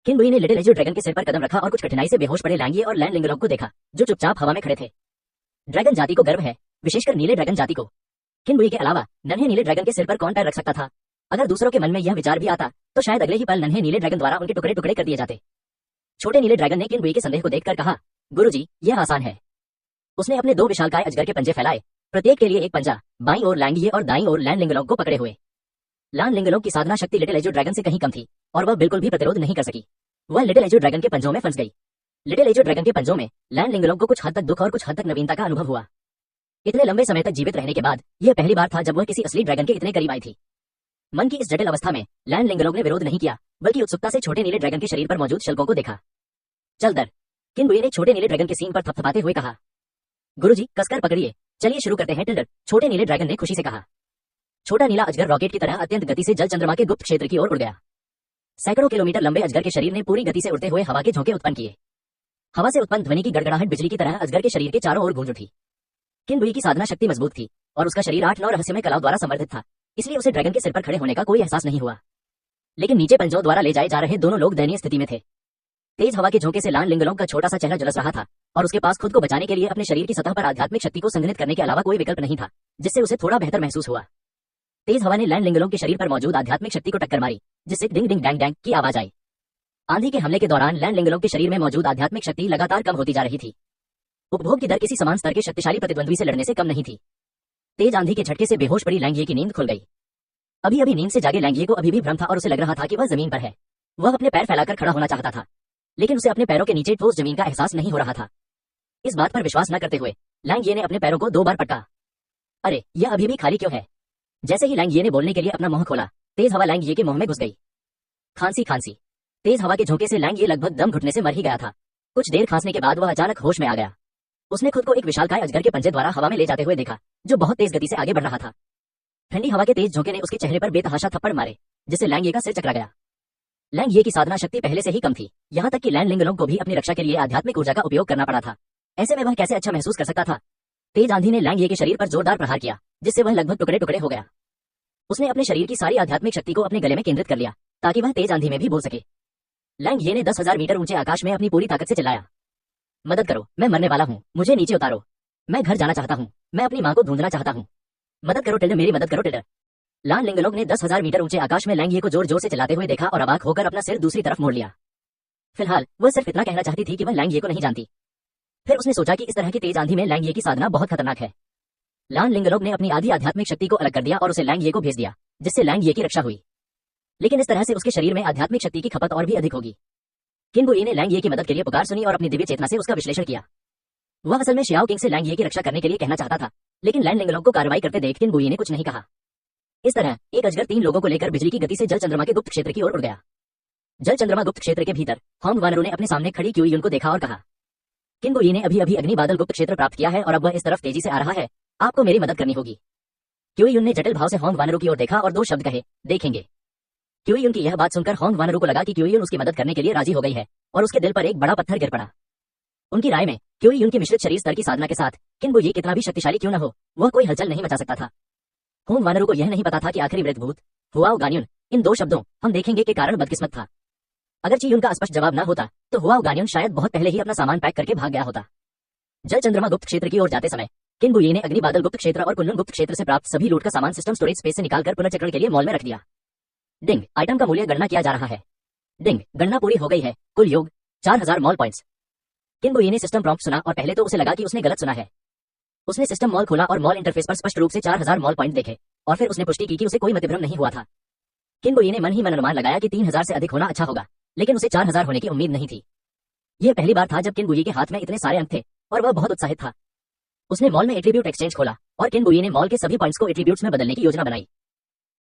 किन बुई ने लिटिल एजो ड्रैगन के सिर पर कदम रखा और कुछ कठिनाई से बेहोश पड़े लैंगिए और लैंड लिंगलोग को देखा, जो चुपचाप हवा में खड़े थे। ड्रैगन जाति को गर्व है, विशेषकर नीले ड्रैगन जाति को। किन बुई के अलावा नन्हे नीले ड्रैगन के सिर पर कौन पैर रख सकता था? अगर दूसरों के मन में यह विचार भी आता तो शायद अगले ही पल नन्हे नीले ड्रैगन द्वारा उनके टुकड़े टुकड़े कर दिए जाते। छोटे नीले ड्रैगन ने किन बुई के संदेह को देखकर कहा, गुरुजी, यह आसान है। उसने अपने 2 विशालकाय अजगर के पंजे फैलाए, प्रत्येक के लिए एक पंजा, बाईं ओर लैंगिए और दाईं ओर लैंड लिंगलोग को पकड़े हुए। लैंड लिंगलोग की साधना शक्ति लिटिल एजो ड्रैगन से कहीं कम थी और वह बिल्कुल भी प्रतिरोध नहीं कर सकी। वह लिटिल एजो ड्रैगन के पंजों में फंस गई। लिटिल एजो ड्रैगन के पंजों में लैंड लिंगलोग को कुछ हद तक दुख और कुछ हद तक नवीनता का अनुभव हुआ। इतने लंबे समय तक जीवित रहने के बाद यह पहली बार था जब वह किसी असली ड्रैगन के इतने करीब आई थी। मन की इस जटिल अवस्था में लैंड लिंगलोग ने विरोध नहीं किया, बल्कि उत्सुकता से छोटे नीले ड्रैगन के शरीर पर मौजूद शल्कों को देखा। चल दर, किन बुई ने छोटे नीले ड्रैगन के सींग पर थपथपाते हुए कहा। गुरुजी, कसकर पकड़िए, चलिए शुरू करते हैं टिल्डर, छोटे नीले ड्रैगन ने खुशी से कहा। छोटा नीला अजगर रॉकेट की तरह अत्यंत गति से जल चंद्रमा के गुप्त क्षेत्र की ओर उड़ गया। सैकड़ों किलोमीटर लंबे अजगर के शरीर ने पूरी गति से उड़ते हुए हवा के झोंके उत्पन्न किए। हवा से उत्पन्न ध्वनि की गड़गड़ाहट बिजली की तरह अजगर के शरीर के चारों ओर गूंज उठी। किन बुई की साधना शक्ति मजबूत थी और उसका शरीर 8-9 रहस्यमय कलाओं द्वारा संवर्धित था, इसलिए उसे ड्रैगन के सिर पर खड़े होने का कोई एहसास नहीं हुआ। लेकिन नीचे पंजों द्वारा ले जाए जा रहे दोनों लोग दयनीय स्थिति में थे। तेज हवा के झोंके से लैंड लिंगलोग का छोटा सा चेहरा झुलस रहा था और उसके पास खुद को बचाने के लिए अपने शरीर की सतह पर आध्यात्मिक शक्ति को संघनित करने के अलावा कोई विकल्प नहीं था, जिससे उसे थोड़ा बेहतर महसूस हुआ। तेज हवा ने लैंड लिंगलोग के शरीर पर मौजूद आध्यात्मिक शक्ति को टक्कर मारी, जिससे डिंग डिंग डैंग डैंग की आवाज आई। आंधी के हमले के दौरान लैंड लिंगलोग के शरीर में मौजूद आध्यात्मिक शक्ति लगातार कम होती जा रही थी। उपभोग की दर किसी समान स्तर के शक्तिशाली प्रतिद्वंद्वी से लड़ने से कम नहीं थी। तेज आंधी के झटके से बेहोश पड़ी लैंगिए की नींद खुल गई। अभी अभी नींद से जागे लैंगिए को अभी भी भ्रम था और उसे लग रहा था कि वह जमीन पर है। वह अपने पैर फैलाकर खड़ा होना चाहता था, लेकिन उसे अपने पैरों के नीचे ठोस जमीन का एहसास नहीं हो रहा था। इस बात पर विश्वास न करते हुए लैंगिए ने अपने पैरों को 2 बार पटका। अरे, यह अभी भी खाली क्यों है? जैसे ही लैंगिए ने बोलने के लिए अपना मुंह खोला, तेज हवा लैंगिए के मुंह में घुस गई। खांसी खांसी। तेज हवा के झोंके से लैंगिए लगभग दम घुटने से मर ही गया था। कुछ देर खांसने के बाद वह अचानक होश में आ गया। उसने खुद को एक विशालकाय अजगर के पंजे द्वारा हवा में ले जाते हुए देखा, जो बहुत तेज गति से आगे बढ़ रहा था। ठंडी हवा के तेज झोंके ने उसके चेहरे पर बेतहाशा थप्पड़ मारे, जिससे लैंगिए का सिर चकरा गया। लैंगिए की साधना शक्ति पहले से ही कम थी, यहाँ तक कि लैंड लिंगलोग को भी अपनी रक्षा के लिए आध्यात्मिक ऊर्जा का उपयोग करना पड़ा था। ऐसे में वह कैसे अच्छा महसूस कर सकता था? तेज आंधी ने लैंगिए के शरीर पर जोरदार प्रहार किया, जिससे वह लगभग टुकड़े टुकड़े हो गया। उसने अपने शरीर की सारी आध्यात्मिक शक्ति को अपने गले में केंद्रित कर लिया, ताकि वह तेज आंधी में भी बोल सके। लैंगिए ने 10,000 मीटर ऊंचे आकाश में अपनी पूरी ताकत से चिल्लाया, मदद करो, मैं मरने वाला हूँ, मुझे नीचे उतारो, मैं घर जाना चाहता हूँ, मैं अपनी माँ को ढूंढना चाहता हूँ, मदद करो टिल्डर, मेरी मदद करो टिल्डर। लैंड लिंगलोग ने 10,000 मीटर ऊंचे आकाश में लैंगिए को जोर जोर से चिल्लाते हुए देखा और अवाक होकर अपना सिर दूसरी तरफ मोड़ लिया। फिलहाल वह सिर्फ इतना कहना चाहती थी कि वह लैंगिए को नहीं जानती। फिर उसने सोचा कि इस तरह की तेज आंधी में लैंगिए की साधना बहुत खतरनाक है। लैंड लिंगलोग ने अपनी आधी आध्यात्मिक शक्ति को अलग कर दिया और उसे लैंगिए को भेज दिया, जिससे लैंगिए की रक्षा हुई। लेकिन इस तरह से उसके शरीर में आध्यात्मिक शक्ति की खपत और भी अधिक होगी। किन बुई ने लैंगिए की मदद के लिए पुकार सुनी और अपनी दिव्य चेतना से उसका विश्लेषण किया। वह असल में शियाओ किंग से लैंगिए की रक्षा करने के लिए कहना चाहता था, लेकिन लैंड लिंगलोग को कार्रवाई करते देख किन बुई ने कुछ नहीं कहा। इस तरह एक अजगर 3 लोगों को लेकर बिजली की गति से जल चंद्रमा के गुप्त क्षेत्र की ओर उड़ गया। जल चंद्रमा गुप्त क्षेत्र के भीतर होंग वानरू ने अपने सामने खड़ी क्यूयुन को देखा और कहा, किन बुई ने अभी अभी अग्नि बादल गुप्त क्षेत्र प्राप्त किया है और अब वह इस तरफ तेजी से आ रहा है, आपको मेरी मदद करनी होगी। क्यूयुन ने जटिल भाव से होंग वानरू की ओर देखा और 2 शब्द कहे, देखेंगे। क्यूयुन की यह बात सुनकर होंग वानरू को लगा कि क्यूयुन उसकी मदद करने के लिए राजी हो गई है और उसके दिल पर एक बड़ा पत्थर गिर पड़ा। उनकी राय में क्यूयुन की मिश्रित शरीर स्तर की साधना के साथ किन बुई कितना भी शक्तिशाली क्यों न हो, वह कोई हलचल नहीं मचा सकता था। होंग वानरू को यह नहीं पता था कि आखिरी मृत भूत हुआओ गान्युन इन 2 शब्दों हम देखेंगे के कारण बदकिस्मत था। अगर चीयुन का स्पष्ट जवाब न होता तो हुआओ गान्युन शायद बहुत पहले ही अपना सामान पैक करके भाग गया होता। जल चंद्रमा गुप्त क्षेत्र की ओर जाते समय किन बुई ने अग्नि बादल गुप्त क्षेत्र और कुल्लुन गुप्त क्षेत्र से प्राप्त सभी लूट का सामान सिस्टम स्टोरेज स्पेस से निकालकर पुनर्चक्रण के लिए मॉल में रख दिया। डिंग, आइटम का मूल्य गणना किया जा रहा है। डिंग, गणना पूरी हो गई है, कुल योग 4000 मॉल पॉइंट्स। किन बुई ने सिस्टम प्रॉम्प्ट सुना और पहले तो उसे लगा कि उसने गलत सुना है। उसने सिस्टम मॉल खोला और मॉल इंटरफेस पर स्पष्ट रूप से 4000 मॉल पॉइंट देखे और फिर उसने पुष्टि की कि उसे कोई मतिभ्रम नहीं हुआ था। किन बुई ने मन ही मन अनुमान लगाया कि 3000 से अधिक होना अच्छा होगा, लेकिन उसे 4000 होने की उम्मीद नहीं थी। यह पहली बार था जब किन बुई के हाथ में इतने सारे अंक थे और वह बहुत उत्साहित था। उसने मॉल में एट्रीब्यूट एक्सचेंज खोला और किन बुई ने मॉल के सभी पॉइंट्स को एट्रीब्यूट्स में बदलने की योजना बनाई।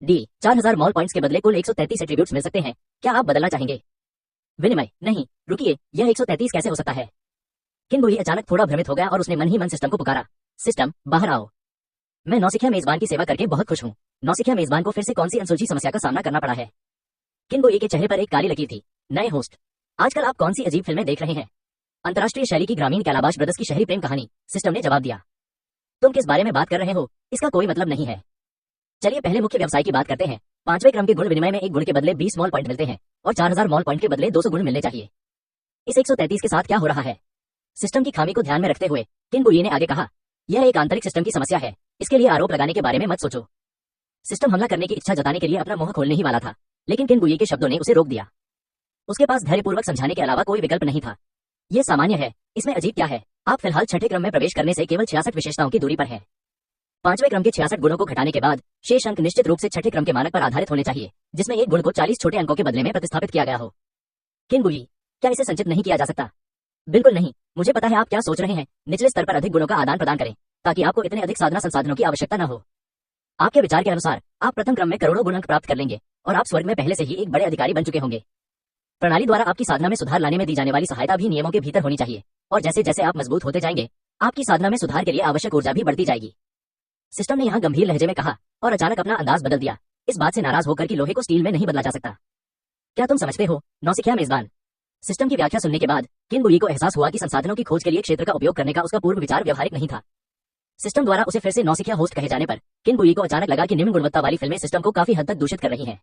डी 4000 मॉल पॉइंट्स के बदले कुल 133 एट्रीब्यूट्स मिल सकते हैं, क्या आप बदलना चाहेंगे? विनिमय, नहीं रुकिए, यह 133 कैसे हो सकता है? किन बुई अचानक थोड़ा भ्रमित हो गया और उसने मन ही मन सिस्टम को पुकारा, सिस्टम बाहर आओ। मैं नौसिखिया मेजबान की सेवा करके बहुत खुश हूँ। नौसिखिया मेजबान को फिर से कौन सी अनसुलझी समस्या का सामना करना पड़ा है? किन बुई के चेहरे पर एक काली लकीर थी। नए होस्ट, आजकल आप कौन सी अजीब फिल्में देख रहे हैं? अंतर्राष्ट्रीय शैली की ग्रामीण कैलाबाश ब्रदर्स की शहरी प्रेम कहानी, सिस्टम ने जवाब दिया। तुम किस बारे में बात कर रहे हो? इसका कोई मतलब नहीं है। चलिए पहले मुख्य व्यवसाय की बात करते हैं। 5वें क्रम के गुण विनिमय में एक गुण के बदले 20 मॉल पॉइंट मिलते हैं और 4000 मॉल पॉइंट के बदले 200 गुण मिलने चाहिए। इस 133 के साथ क्या हो रहा है? सिस्टम की खामी को ध्यान में रखते हुए किन बुई ने आगे कहा, यह एक आंतरिक सिस्टम की समस्या है, इसके लिए आरोप लगाने के बारे में मत सोचो। सिस्टम हमला करने की इच्छा जताने के लिए अपना मुंह खोलने ही वाला था, लेकिन किन बुई के शब्दों ने उसे रोक दिया। उसके पास धैर्यपूर्वक समझाने के अलावा कोई विकल्प नहीं था। यह सामान्य है, इसमें अजीब क्या है? आप फिलहाल 6ठे क्रम में प्रवेश करने से केवल 66 विशेषताओं की दूरी पर हैं। 5वें क्रम के 66 गुणों को घटाने के बाद शेष अंक निश्चित रूप से 6ठे क्रम के मानक पर आधारित होने चाहिए, जिसमें एक गुण को 40 छोटे अंकों के बदले में प्रतिस्थापित किया गया हो। किन बुई, क्या इसे संचित नहीं किया जा सकता? बिल्कुल नहीं, मुझे पता है आप क्या सोच रहे हैं। निचले स्तर पर अधिक गुणों का आदान प्रदान करें ताकि आपको इतने अधिक साधना संसाधनों की आवश्यकता न हो। आपके विचार के अनुसार आप प्रथम क्रम में करोड़ों गुण अंक प्राप्त कर लेंगे और आप स्वर्ग में पहले से ही एक बड़े अधिकारी बन चुके होंगे। प्रणाली द्वारा आपकी साधना में सुधार लाने में दी जाने वाली सहायता भी नियमों के भीतर होनी चाहिए, और जैसे जैसे आप मजबूत होते जाएंगे आपकी साधना में सुधार के लिए आवश्यक ऊर्जा भी बढ़ती जाएगी। सिस्टम ने यहाँ गंभीर लहजे में कहा और अचानक अपना अंदाज बदल दिया, इस बात से नाराज होकर कि लोहे को स्टील में नहीं बदला जा सकता। क्या तुम समझते हो नौसिखिया मेजबान? सिस्टम की व्याख्या सुनने के बाद किन बुई को एहसास हुआ कि संसाधनों की खोज के लिए क्षेत्र का उपयोग करने का उसका पूर्व विचार व्यवहारिक नहीं था। सिस्टम द्वारा उसे फिर से नौसिखिया होस्ट कहे जाने पर किन बुई को अचानक लगा कि निम्न गुणवत्ता वाली फिल्में सिस्टम को काफी हद तक दूषित कर रही हैं।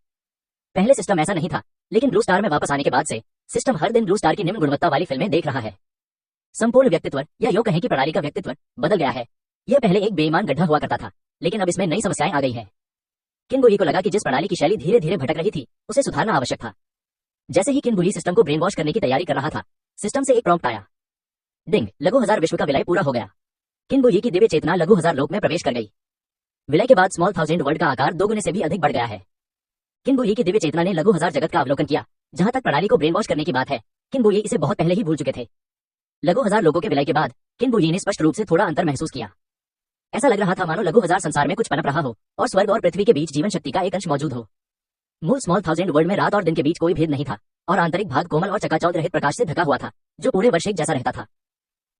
पहले सिस्टम ऐसा नहीं था, लेकिन ब्लू स्टार में वापस आने के बाद से सिस्टम हर दिन ब्लू स्टार की निम्न गुणवत्ता वाली फिल्में देख रहा है। संपूर्ण व्यक्तित्व, या यूं कहें कि प्रणाली का व्यक्तित्व बदल गया है। यह पहले एक बेईमान गड्ढा हुआ करता था, लेकिन अब इसमें नई समस्याएं आ गई है। किन बुई को लगा कि जिस प्रणाली की शैली धीरे धीरे भटक रही थी उसे सुधारना आवश्यक था। जैसे ही किन बुई सिस्टम को ब्रेन वॉश करने की तैयारी कर रहा था, सिस्टम से एक प्रॉम्प्ट आया। डिंग, लघु 1000 विश्व का विलय पूरा हो गया। किन बुई की दिव्य चेतना लघु 1000 लोक में प्रवेश कर गई। विलय के बाद स्मॉल 1000 वर्ल्ड का आकार 2 गुने से भी अधिक बढ़ गया है। किन बुई की दिव्य चेतना ने लघु 1000 जगत का अवलोकन किया। जहां तक प्रणाली को ब्रेन वॉश करने की बात है, किन बुई इसे बहुत पहले ही भूल चुके थे। लघु 1000 लोगों के विलय के बाद किन बुई ने स्पष्ट रूप से थोड़ा अंतर महसूस किया। ऐसा लग रहा था मानो लघु 1000 संसार में कुछ पनप रहा हो और स्वर्ग और पृथ्वी के बीच जीवन शक्ति का एक अंश मौजूद हो। मूल स्मॉल 1000 वर्ल्ड में रात और दिन के बीच कोई भेद नहीं था और आंतरिक भाग कोमल और चकाचौंध रहित प्रकाश से ढका हुआ था, जो पूरे वर्ष एक जैसा रहता था।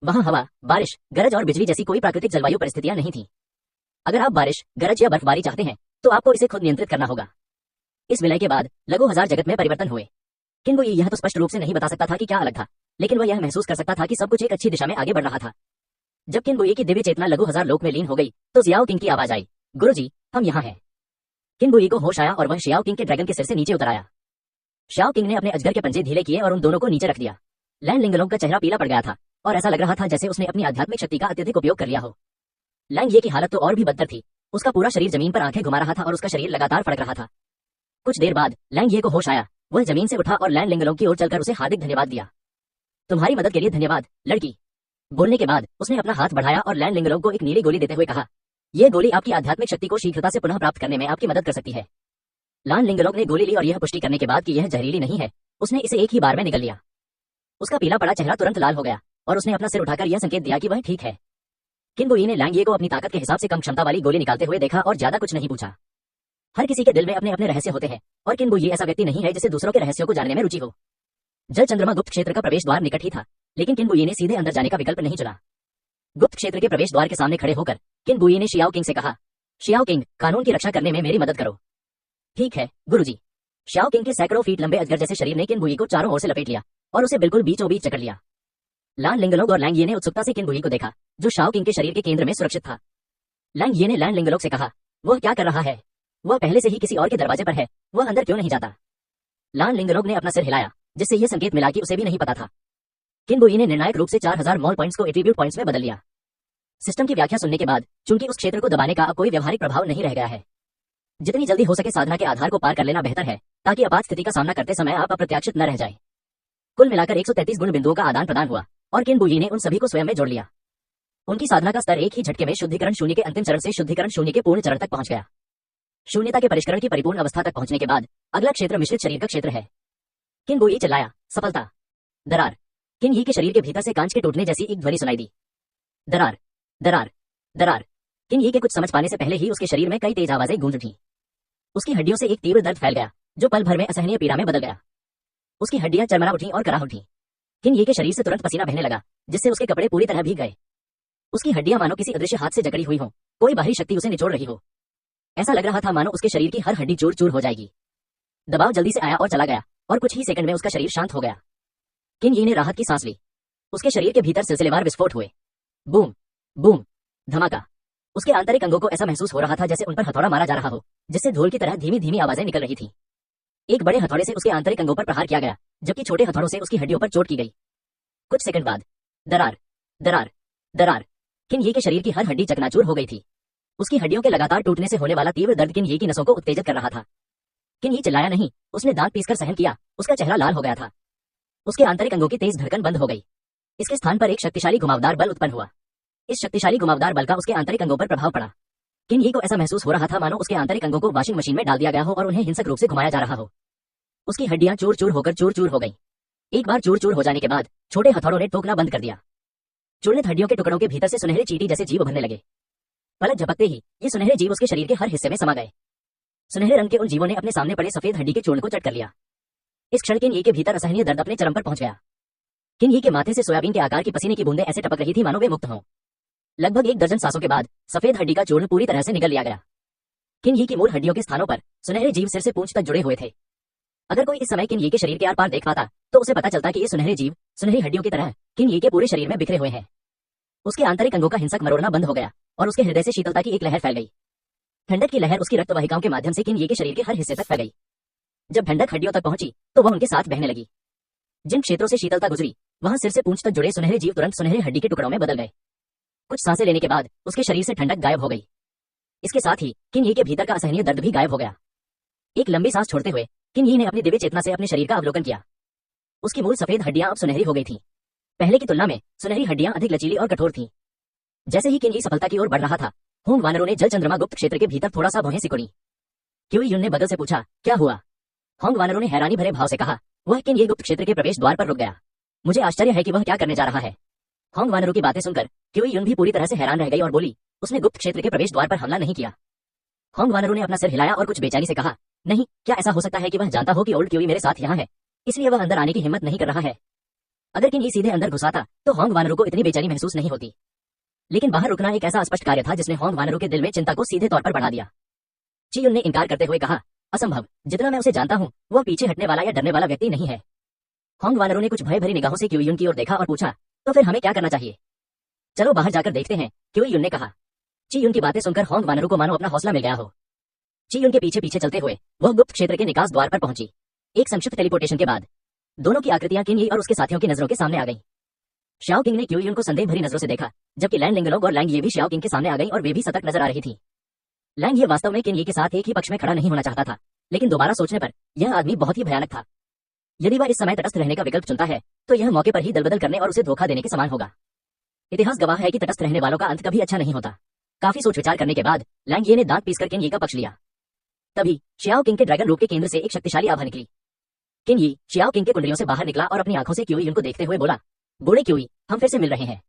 वहां हवा, बारिश, गरज और बिजली जैसी कोई प्राकृतिक जलवायु परिस्थितियां नहीं थी। अगर आप बारिश, गरज या बर्फबारी चाहते हैं तो आपको इसे खुद नियंत्रित करना होगा। इस विलय के बाद लघु 1000 जगत में परिवर्तन हुए। किन बुई यह तो स्पष्ट रूप से नहीं बता सकता था कि क्या अलग था, लेकिन वह यह महसूस कर सकता था कि सब कुछ एक अच्छी दिशा में आगे बढ़ रहा था। जब किन बुई की दिव्य चेतना लघु 1000 लोक में लीन हो गई तो जियाओ किंग की आवाज आई, गुरुजी, हम यहाँ हैं। किन बुई को होश आया और वह शियाओ किंग के ड्रैगन के सिर से नीचे उतर आया। शियाओ किंग ने अपने अजगर के पंजे ढीले किए और उन दोनों को नीचे रख दिया। लैंड लिंगलोंग का चेहरा पीला पड़ गया था और ऐसा लग रहा था जैसे उसने अपनी आध्यात्मिक शक्ति का अत्यधिक उपयोग कर लिया हो। लैंग ये की हालत तो और भी बदतर थी। उसका पूरा शरीर जमीन पर आंखें घुमा रहा था और उसका शरीर लगातार फड़क रहा था। कुछ देर बाद लैंग ये को होश आया। वह जमीन से उठा और लैंड लिंगलोंग की ओर चलकर उसे हार्दिक धन्यवाद दिया। तुम्हारी मदद के लिए धन्यवाद, लड़की। बोलने के बाद उसने अपना हाथ बढ़ाया और लैंड लिंगलोंग को एक नीली गोली देते हुए कहा, यह गोली आपकी आध्यात्मिक शक्ति को शीघ्रता से पुनः प्राप्त करने में आपकी मदद कर सकती है। लैंड लिंगलोंग ने गोली ली और यह पुष्टि करने के बाद कि यह जहरीली नहीं है, उसने इसे एक ही बार में निगल लिया। उसका पीला पड़ा चेहरा तुरंत लाल हो गया और उसने अपना सिर उठाकर यह संकेत दिया कि वह ठीक है। किन बुई ने लैंग ये को अपनी ताकत के हिसाब से कम क्षमता वाली गोली निकालते हुए देखा और ज्यादा कुछ नहीं पूछा। हर किसी के दिल में अपने अपने रहस्य होते हैं और किन बुई ऐसा व्यक्ति नहीं है जिसे दूसरों के रहस्यों को जानने में रुचि हो। जल चंद्रमा गुप्त क्षेत्र का प्रवेश द्वार निकट ही था, लेकिन किन बुई ने सीधे अंदर जाने का विकल्प नहीं चुना। गुप्त क्षेत्र के प्रवेश द्वार के सामने खड़े होकर किन बुई ने शियाओ किंग से कहा, शियाओ किंग, कानून की रक्षा करने में मेरी मदद करो। ठीक है गुरुजी। शियाओ किंग के सैकड़ों फीट लंबे अजगर जैसे शरीर ने किन बुई को चारों ओर से लपेट लिया और उसे बिल्कुल बीचों बीच जकड़ लिया। लैंड लिंगलोंग और लैंग ये ने उत्सुकता से किन बुई को देखा, जो शाओ किंग के शरीर के केंद्र में सुरक्षित था। लैंग ये ने लैंड लिंगलोंग से कहा, वह क्या कर रहा है? वह पहले से ही किसी और के दरवाजे पर है, वह अंदर क्यों नहीं जाता? लैंड लिंगलोंग ने अपना सिर हिलाया, जिससे यह संकेत मिला कि उसे भी नहीं पता था। किन बुई ने निर्णायक रूप से 4000 मॉल पॉइंट्स को एट्रीब्यूट पॉइंट्स में बदल लिया। सिस्टम की व्याख्या सुनने के बाद चूंकि उस क्षेत्र को दबाने का अब कोई व्यवहारिक प्रभाव नहीं रह गया है। जितनी जल्दी हो सके साधना के आधार को पार कर लेना बेहतर है, ताकि आपात स्थिति का सामना करते समय आप अप्रत्याशित न रह जाए। कुल मिलाकर 133 गुण बिंदुओं का आदान प्रदान हुआ और किन बुई ने उन सभी को स्वयं में जोड़ लिया। उनकी साधना का स्तर एक ही झटके में शुद्धिकरण शून्य के अंतिम चरण से शुद्धिकरण शून्य के पूर्ण चरण तक पहुंच गया। शून्यता के परिष्करण की परिपूर्ण अवस्था तक पहुंचने के बाद अगला क्षेत्र मिश्रित शरीर का क्षेत्र है। किन बुई चिल्लाया, सफलता। दरार। किन ही के शरीर के भीतर से कांच के टूटने जैसी एक ध्वनि सुनाई दी। दरार। दरार, दरार। किन ये के कुछ समझ पाने से पहले ही उसके शरीर में कई तेज आवाजें गूंज उठी। उसकी हड्डियों से एक तीव्र दर्द फैल गया जो पल भर में असहनीय पीड़ा में बदल गया। उसकी हड्डियां चरमरा उठी और कराह उठी। किन ये के शरीर से तुरंत पसीना बहने लगा जिससे उसके कपड़े पूरी तरह भीग गए। उसकी हड्डियां मानो किसी अदृश्य हाथ से जकड़ी हुई हो, कोई बाहरी शक्ति उसे निचोड़ रही हो। ऐसा लग रहा था मानो उसके शरीर की हर हड्डी चूर चूर हो जाएगी। दबाव जल्दी से आया और चला गया और कुछ ही सेकंड में उसका शरीर शांत हो गया। किन ये ने राहत की सांस ली। उसके शरीर के भीतर सिलसिलेवार विस्फोट हुए। बूम, बूम, धमाका। उसके आंतरिक अंगों को ऐसा महसूस हो रहा था जैसे उन पर हथौड़ा मारा जा रहा हो, जिससे धूल की तरह धीमी धीमी आवाजें निकल रही थी। एक बड़े हथौड़े से उसके आंतरिक अंगों पर प्रहार किया गया, जबकि छोटे हथौड़ों से उसकी हड्डियों पर चोट की गई। कुछ सेकंड बाद दरार, दरार, दरार। किन ये के शरीर की हर हड्डी चकनाचूर हो गई थी। उसकी हड्डियों के लगातार टूटने से होने वाला तीव्र दर्द किन ये की नसों को उत्तेजित कर रहा था। किन ये चिल्लाया नहीं, उसने दांत पीसकर सहन किया। उसका चेहरा लाल हो गया था। उसके आंतरिक अंगों की तेज धड़कन बंद हो गई। इसके स्थान पर एक शक्तिशाली घुमावदार बल उत्पन्न हुआ। इस शक्तिशाली घुमावदार बल का उसके आंतरिक अंगों पर प्रभाव पड़ा। किन ये को ऐसा महसूस हो रहा था मानो उसके आंतरिक अंगों को वॉशिंग मशीन में डाल दिया गया हो और उन्हें हिंसक रूप से घुमाया जा रहा हो। उसकी हड्डियां चूर चूर होकर चूर चूर हो गई। एक बार चूर चूर हो जाने के बाद छोटे हथौड़ों ने ठोकना बंद कर दिया। चूर्णित हड्डियों के टुकड़ों के भीतर से सुनहरे चींटी जैसे जीव उभरने लगे। पलक झपकते ही ये सुनहरे जीव उसके शरीर के हर हिस्से में समा गए। सुनहरे रंग के उन जीवों ने अपने सामने पड़े सफेद हड्डी के चूर्ण को चट कर लिया। इस क्षण किन ये के भीतर असहनीय दर्द अपने चरम पर पहुंच गया। किन ये के माथे से सोयाबीन के आकार की पसीने की बूंदें ऐसे टपक रही थी मानो वे मुक्त हों। लगभग 1 दर्जन सांसों के बाद सफेद हड्डी का चूर्ण पूरी तरह से निगल लिया गया। किन ये की मूल हड्डियों के स्थानों पर सुनहरे जीव सिर से पूंछ तक जुड़े हुए थे। अगर कोई इस समय किन ये के शरीर के आर पार देख पाता तो उसे पता चलता कि ये सुनहरे जीव सुनहरी हड्डियों की तरह किन ये के पूरे शरीर में बिखरे हुए हैं। उसके आंतरिक अंगों का हिंसक मरोड़ना बंद हो गया और उसके हृदय से शीतलता की एक लहर फैल गई। ठंडक की लहर उसकी रक्तवाहिकाओं के माध्यम से किन ये के शरीर के हर हिस्से तक फैल गई। जब ठंडक हड्डियों तक पहुंची तो वह उनके साथ बहने लगी। जिन क्षेत्रों से शीतलता गुजरी वहां सिर से पूंछ तक जुड़े सुनहरे जीव तुरंत सुनहरे हड्डी के टुकड़ों में बदल गए। कुछ सांसें लेने के बाद उसके शरीर से ठंडक गायब हो गई। इसके साथ ही किन ये के भीतर का असहनीय दर्द भी गायब हो गया। एक लंबी सांस छोड़ते हुए किन ये ने अपनी दिव्य चेतना से अपने शरीर का अवलोकन किया। उसकी मूल सफेद हड्डियां अब सुनहरी हो गई थीं। पहले की तुलना में सुनहरी हड्डियां अधिक लचीली और कठोर थीं। जैसे ही किन ये सफलता की ओर बढ़ रहा था, होंग वानरों ने जल चंद्रमा गुप्त क्षेत्र के भीतर थोड़ा सा भौहें सिकुड़ी। क्यूई युन ने बगल से पूछा, क्या हुआ? होंग वानरों ने हैरानी भरे भाव से कहा, वह किन ये गुप्त क्षेत्र के प्रवेश द्वार पर रुक गया। मुझे आश्चर्य है कि वह क्या करने जा रहा है। होंग वानरों की बातें सुनकर क्यूई युन भी पूरी तरह से हैरान रह गई और बोली, उसने गुप्त क्षेत्र के प्रवेश द्वार पर हमला नहीं किया। होंग वानरों ने अपना सिर हिलाया और कुछ बेचैनी से कहा, नहीं, क्या ऐसा हो सकता है कि वह जानता हो कि ओल्ड क्यूई मेरे साथ यहाँ है, इसलिए वह अंदर आने की हिम्मत नहीं कर रहा है। अगर किन ये सीधे अंदर घुसाता तो होंग वानरों को इतनी बेचैनी महसूस नहीं होती। लेकिन बाहर रुकना एक ऐसा स्पष्ट कार्य था जिसने होंग वानरों के दिल में चिंता को सीधे तौर पर बढ़ा दिया। ची युन ने इनकार करते हुए कहा, असंभव, जितना मैं उसे जानता हूँ वह पीछे हटने वाला या डरने वाला व्यक्ति नहीं है। होंग वानरों ने कुछ भय भरी निगाहों से क्यूई युन की ओर देखा और पूछा, तो फिर हमें क्या करना चाहिए? चलो बाहर जाकर देखते हैं, क्यूई युन ने कहा। ची युन की बातें सुनकर होंग वानरों को मानो अपना हौसला मिल गया हो। ची युन के पीछे पीछे चलते हुए वह गुप्त क्षेत्र के निकास द्वार पर पहुंची। एक संक्षिप्त टेलीपोर्टेशन के बाद दोनों की आकृतियां किन ये और उसके साथियों की नजरों के सामने आ गईं। शाओ किंग ने क्यूई युन को संदेह भरी नजरों से देखा, जबकि लैंग लिंगलोंग और लैंग ये भी शाओ किंग के सामने आ गई और वे भी सतर्क नजर आ रही थी। लैंग ये वास्तव में किन ये के साथ एक ही पक्ष में खड़ा नहीं होना चाहता था, लेकिन दोबारा सोचने पर यह आदमी बहुत ही भयानक था। यदि वह इस समय तटस्थ रहने का विकल्प चुनता है तो यह मौके पर ही दलबदल करने और उसे धोखा देने के समान होगा। इतिहास गवाह है कि तटस्थ रहने वालों का अंत कभी अच्छा नहीं होता। काफी सोच विचार करने के बाद लैंग ये ने दांत पीसकर किन ये का पक्ष लिया। तभी शियाओ किंग के ड्रैगन रूप के केंद्र से एक शक्तिशाली आभा निकली। किन ये शियाओ किंग के कुंडलियों से बाहर निकला और अपनी आंखों से क्यूई युन को देखते हुए बोला, बूढ़े क्यूई, हम फिर से मिल रहे हैं।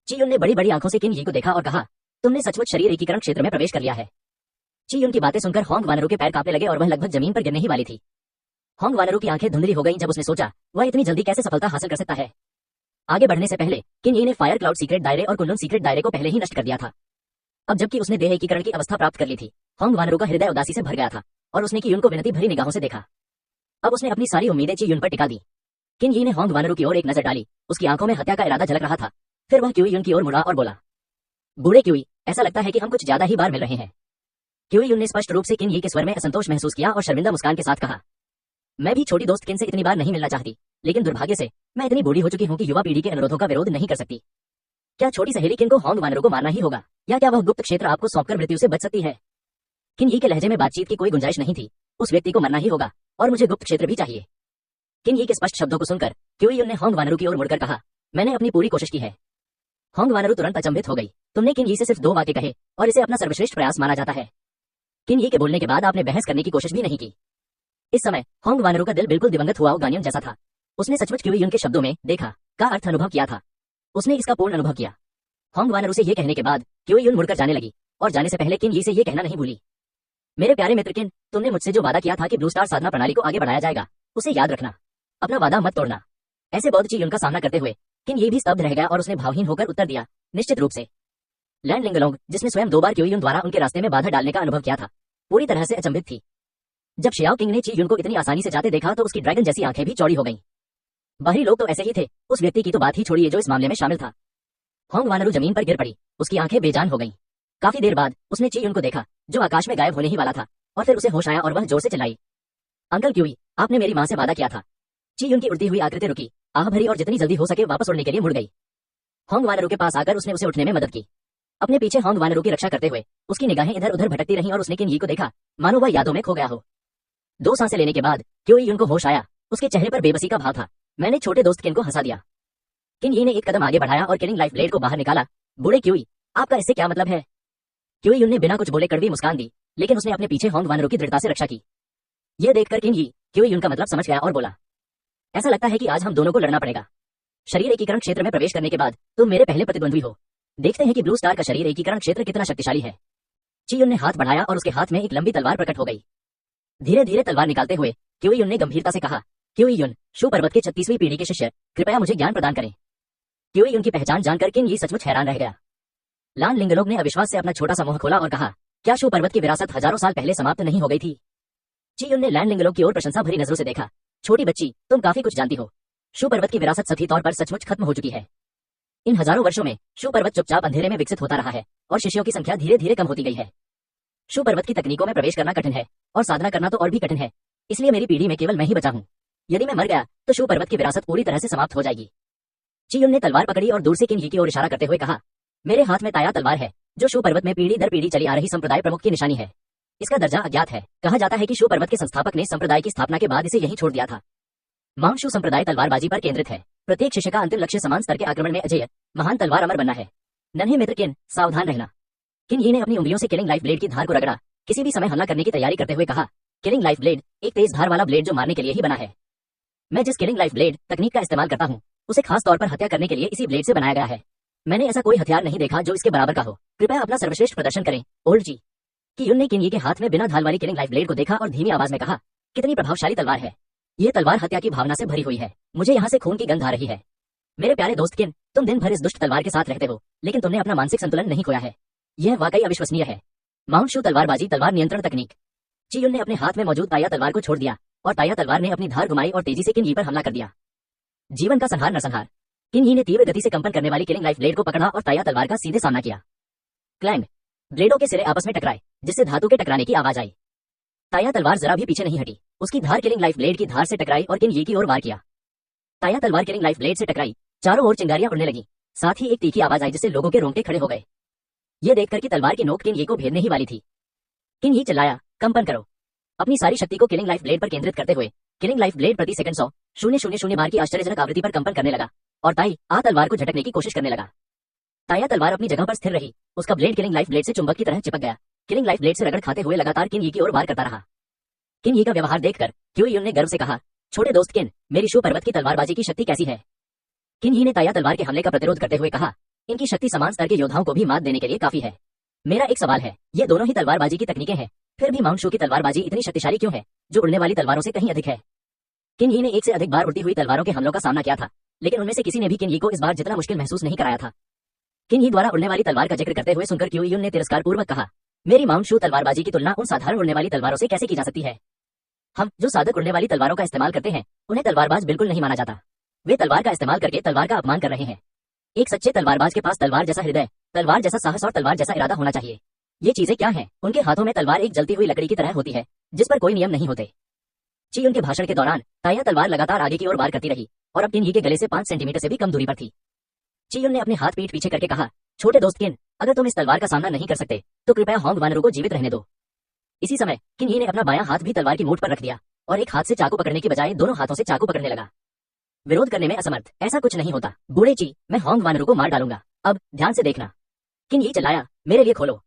ची युन ने बड़ी बड़ी आंखों से किन ये को देखा और कहा, तुमने सचमुच शरीर एकीकरण क्षेत्र में प्रवेश कर लिया है। ची युन की बातें सुनकर होंग वानरों के पैर कांपने लगे और वह लगभग जमीन पर गिरने ही वाली थी। होंग वानरों की आंखें धुंधली हो गईं जब उसने सोचा वह इतनी जल्दी कैसे सफलता हासिल कर सकता है। आगे बढ़ने से पहले किन ये ने फायर क्लाउड सीक्रेट दायरे और कुंडुन सीक्रेट दायरे को पहले ही नष्ट कर दिया था। अब जबकि उसने देह एकीकरण की अवस्था प्राप्त कर ली थी, होंग वानरों का हृदय उदासी से भर गया था और उसने की युन को विनती भरी निगाहों से देखा। अब उसने अपनी सारी उम्मीदें ची युन पर टिका दी। किन ये ने होंग वानरों की ओर एक नजर डाली, उसकी आंखों में हत्या का इरादा झलक रहा था। फिर वह क्यूई युन की ओर मुड़ा और बोला, बूढ़े क्यूई, ऐसा लगता है कि हम कुछ ज्यादा ही बार मिल रहे हैं। क्यूई युन ने स्पष्ट रूप से किन ये के स्वर में असंतोष महसूस किया और शर्मिंदा मुस्कान के साथ कहा, मैं भी छोटी दोस्त किन से इतनी बार नहीं मिलना चाहती, लेकिन दुर्भाग्य से मैं इतनी बूढ़ी हो चुकी हूँ कि युवा पीढ़ी के अनुरोधों का विरोध नहीं कर सकती। क्या छोटी सहेली किन को होंग वानरों को मारना ही होगा, या क्या वह गुप्त क्षेत्र आपको सौंपकर मृत्यु से बच सकती है? किन ये के लहजे में बातचीत की कोई गुंजाइश नहीं थी। उस व्यक्ति को मरना ही होगा और मुझे गुप्त क्षेत्र भी चाहिए। किन ये के स्पष्ट शब्दों को सुनकर क्यूई युन ने होंग वानरों की ओर मुड़कर कहा, मैंने अपनी पूरी कोशिश की है। होंग वानरों तुरंत अचंभित हो गई। तुमने किन ये से सिर्फ 2 वाक्य कहे और इसे अपना सर्वश्रेष्ठ प्रयास माना जाता है। किन ये के बोलने के बाद आपने बहस करने की कोशिश भी नहीं की। इस समय होंग वानरों का दिल बिल्कुल दिवंगत हुआ गानियन जैसा था। उसने सचमुच क्यूई युन के शब्दों में देखा का अर्थ अनुभव किया था। उसने इसका पूर्ण अनुभव किया। होंग वानरू से ये कहने के बाद क्योई यून मुड़कर जाने लगी और जाने से पहले किन यी से ये कहना नहीं भूली, मेरे प्यारे मित्र किन, तुमने मुझसे जो वादा किया था कि ब्लू स्टार साधना प्रणाली को आगे बढ़ाया जाएगा, उसे याद रखना, अपना वादा मत तोड़ना। ऐसे बौद्ध ची यून का सामना करते हुए किन ये भी स्तब्ध रह गया और उसने भावहीन होकर उत्तर दिया, निश्चित रूप से। लैंड लिंगलोंग, जिसने स्वयं 2 बार क्योई यून द्वारा उनके रास्ते में बाधा डालने का अनुभव किया था, पूरी तरह से अचंभित थी। जब शियाओ किंग ने ची यून को इतनी आसानी से जाते देखा तो उसकी ड्रैगन जैसी आंखें भी चौड़ी हो गईं। बाहरी लोग तो ऐसे ही थे, उस व्यक्ति की तो बात ही छोड़िए जो इस मामले में शामिल था। होंग वानरू जमीन पर गिर पड़ी, उसकी आंखें बेजान हो गईं। काफी देर बाद उसने ची यून को देखा जो आकाश में गायब होने ही वाला था, और फिर उसे होश आया और वह जोर से चिल्लाई, अंकल क्यूई, आपने मेरी मां से वादा किया था। ची यून की उड़ती हुई आकृति रुकी, आह भरी और जितनी जल्दी हो सके वापस उड़ने के लिए मुड़ गई। होंग वानरू के पास आकर उसने उसे उठने में मदद की। अपने पीछे होंग वानरू की रक्षा करते हुए उसकी निगाहें इधर उधर भटकती रहीं और उसने किन यी को देखा मानो वह यादों में खो गया हो। 2 सांसें लेने के बाद क्योई यून को होश आया, उसके चेहरे पर बेबसी का भाव था। मैंने छोटे दोस्त किन को हंसा दिया। किन यी ने एक कदम आगे बढ़ाया और किलिंग लाइफ ब्लेड को बाहर निकाला। बूढ़े क्यूई, आपका इससे क्या मतलब है? क्यूई यून ने बिना कुछ बोले कड़वी मुस्कान दी, लेकिन उसने अपने पीछे होंग वानरू की दृढ़ता से रक्षा की। यह देखकर किन यी क्यूई यून का मतलब समझ गया और बोला, ऐसा लगता है कि आज हम दोनों को लड़ना पड़ेगा। शरीर एकीकरण क्षेत्र में प्रवेश करने के बाद तुम मेरे पहले प्रतिद्वंद्वी हो। देखते हैं कि ब्लू स्टार का शरीर एकीकरण क्षेत्र कितना शक्तिशाली है। ची यून ने हाथ बढ़ाया और उसके हाथ में एक लंबी तलवार प्रकट हो गई। धीरे धीरे तलवार निकालते हुए क्यूई यून ने गंभीरता से कहा, क्यूई यून, शू पर्वत के 36वीं पीढ़ी के शिष्य, कृपया मुझे ज्ञान प्रदान करें। क्यूई यून की पहचान जानकर किन यी सचमुच हैरान रह गया। लान लिंगलोग ने अविश्वास से अपना छोटा सा मुंह खोला और कहा, क्या शू पर्वत की विरासत हजारों साल पहले समाप्त नहीं हो गई थी? ची यून ने लैंड लिंगलोग की ओर प्रशंसा भरी नजरों से देखा, छोटी बच्ची, तुम काफी कुछ जानती हो। शू पर्वत की विरासत सही तौर पर सचमुच खत्म हो चुकी है। इन हजारों वर्षों में शू पर्वत चुपचाप अंधेरे में विकसित होता रहा है और शिष्यों की संख्या धीरे धीरे कम होती गई है। शू पर्वत की तकनीकों में प्रवेश करना कठिन है और साधना करना तो और भी कठिन है, इसलिए मेरी पीढ़ी में केवल मैं ही बचा हूँ। यदि मैं मर गया तो शू पर्वत की विरासत पूरी तरह से समाप्त हो जाएगी। ची यून ने तलवार पकड़ी और दूर से किन यी की ओर इशारा करते हुए कहा, मेरे हाथ में ताया तलवार है जो शू पर्वत में पीढ़ी दर पीढ़ी चली आ रही संप्रदाय प्रमुख की निशानी है। इसका दर्जा अज्ञात है। कहा जाता है कि शू पर्वत के संस्थापक ने संप्रदाय की स्थापना के बाद इसे यहीं छोड़ दिया था। मांग शू संप्रदाय तलवारबाजी पर केंद्रित है। प्रत्येक शिष्य का अंतिम लक्ष्य समान स्तर के आक्रमण में अजेय महान तलवार अमर बनना है। नन्हे मित्र किन, सावधान रहना। किन यी ने अपनी उंगलियों से किलिंग लाइफ ब्लेड की धार को रगड़ा, किसी भी समय हमला करने की तैयारी करते हुए कहा, किलिंग लाइफ ब्लेड एक तेज धार वाला ब्लेड जो मारने के लिए ही बना है। मैं जिस किलिंग लाइफ ब्लेड तकनीक का इस्तेमाल करता हूँ उसे खास तौर पर हत्या करने के लिए इसी ब्लेड से बनाया गया है। मैंने ऐसा कोई हथियार नहीं देखा जो इसके बराबर का हो। कृपया अपना सर्वश्रेष्ठ प्रदर्शन करें, ओल्ड जी। कि यून ने किन यी के हाथ में बिना ढाल वाली किलिंग लाइफ ब्लेड को देखा और धीमी आवाज में कहा, कितनी प्रभावशाली तलवार है। ये तलवार हत्या की भावना से भरी हुई है। मुझे यहाँ से खून की गंध आ रही है। मेरे प्यारे दोस्त किन, तुम दिन भर इस दुष्ट तलवार के साथ रहते हो, लेकिन तुमने अपना मानसिक संतुलन नहीं खोया है। यह वाकई अविश्वसनीय है। माउंट शू तलवारबाजी तलवार नियंत्रण तकनीक। ची यून ने अपने हाथ में मौजूद ताया तलवार को छोड़ दिया और ताया तलवार ने अपनी धार घुमाई और तेजी से किन यी पर हमला कर दिया। जीवन का संहार नरसंहार। किन यी ने तीव्र गति से कंपन करने वाली किलिंग लाइफ ब्लेड को पकड़ा और ताया तलवार का सीधे सामना किया। क्लैंग। ब्लेडों के सिरे आपस में टकराए जिससे धातु के टकराने की आवाज आई। ताया तलवार जरा भी पीछे नहीं हटी, उसकी धार किलिंग लाइफ ब्लेड की धार से टकराई और किन यी की ओर वार किया। ताया तलवार किलिंग लाइफ ब्लेड से टकराई, चारों ओर चिंगारियां उड़ने लगी, साथ ही एक तीखी आवाज आई जिससे लोगों के रोंगटे खड़े हो गए। ये देखकर कि तलवार की नोक किन यी को भेदने ही वाली थी। किन यी चिल्लाया, कंपन करो। अपनी सारी शक्ति को किलिंग लाइफ ब्लेड पर केंद्रित करते हुए किलिंग लाइफ ब्लेड प्रति सेकंड 100,000 बार की आश्चर्यजनक आवृत्ति पर कंपन करने लगा और ताई आ तलवार को झटकने की कोशिश करने लगा। ताया तलवार अपनी जगह पर स्थिर रही, उसका ब्लेड किलिंग लाइफ ब्लेड से चुंबक की तरह चिपक गया। किलिंग लाइफ ब्लेड से रगड़ खाते हुए लगातार किन यी की ओर वार करता रहा। किन यी का व्यवहार देखकर क्यूई यून ने गर्व से कहा, छोटे दोस्त किन, मेरी शू पर्वत की तलवारबाजी की शक्ति कैसी है? किन यी ने ताया तलवार के हमले का प्रतिरोध करते हुए कहा, इनकी शक्ति समान स्तर के योद्धाओं को भी मात देने के लिए काफी है। मेरा एक सवाल है, ये दोनों ही तलवारबाजी की तकनीकें हैं, फिर भी माउंट शू की तलवारबाजी इतनी शक्तिशाली क्यों है, जो उड़ने वाली तलवारों से कहीं अधिक है? किन यी ने एक से अधिक बार उड़ती हुई तलवारों के हमलों का सामना किया था, लेकिन उनमें से किसी ने भी किन यी को इस बार जितना मुश्किल महसूस नहीं कराया था। किन यी द्वारा उड़ने वाली तलवार का जिक्र करते हुए सुनकर क्यूई यून ने तिरस्कार पूर्वक कहा, मेरी माउंट शू तलवारबाजी की तुलना उन साधारण उड़ने वाली तलवारों से कैसे की जा सकती है? हम जो साधक उड़ने वाली तलवारों का इस्तेमाल करते हैं उन्हें तलवारबाज बिल्कुल नहीं माना जाता। वे तलवार का इस्तेमाल करके तलवार का अपमान कर रहे हैं। एक सच्चे तलवारबाज के पास तलवार जैसा हृदय, तलवार जैसा साहस और तलवार जैसा इरादा होना चाहिए। ये चीजें क्या हैं? उनके हाथों में तलवार एक जलती हुई लकड़ी की तरह होती है जिस पर कोई नियम नहीं होते। ची यून के भाषण के दौरान ताया तलवार लगातार आगे की ओर वार करती रही और अब किन यी के गले से 5 सेंटीमीटर से भी कम दूरी पर थी। ची यून ने अपने हाथ पीठ पीछे करके कहा, छोटे दोस्त किन, अगर तुम इस तलवार का सामना नहीं कर सकते तो कृपया होंग वानरू को जीवित रहने दो। इसी समय किन यी ने अपना बायां हाथ भी तलवार की मूठ पर रख दिया और एक हाथ से चाकू पकड़ने की बजाय दोनों हाथों से चाकू पकड़ने लगा। विरोध करने में असमर्थ, ऐसा कुछ नहीं होता बूढ़े ची, मैं होंग वानरू को मार डालूंगा। अब ध्यान से देखना। किन यी चिल्लाया, मेरे लिए खोलो।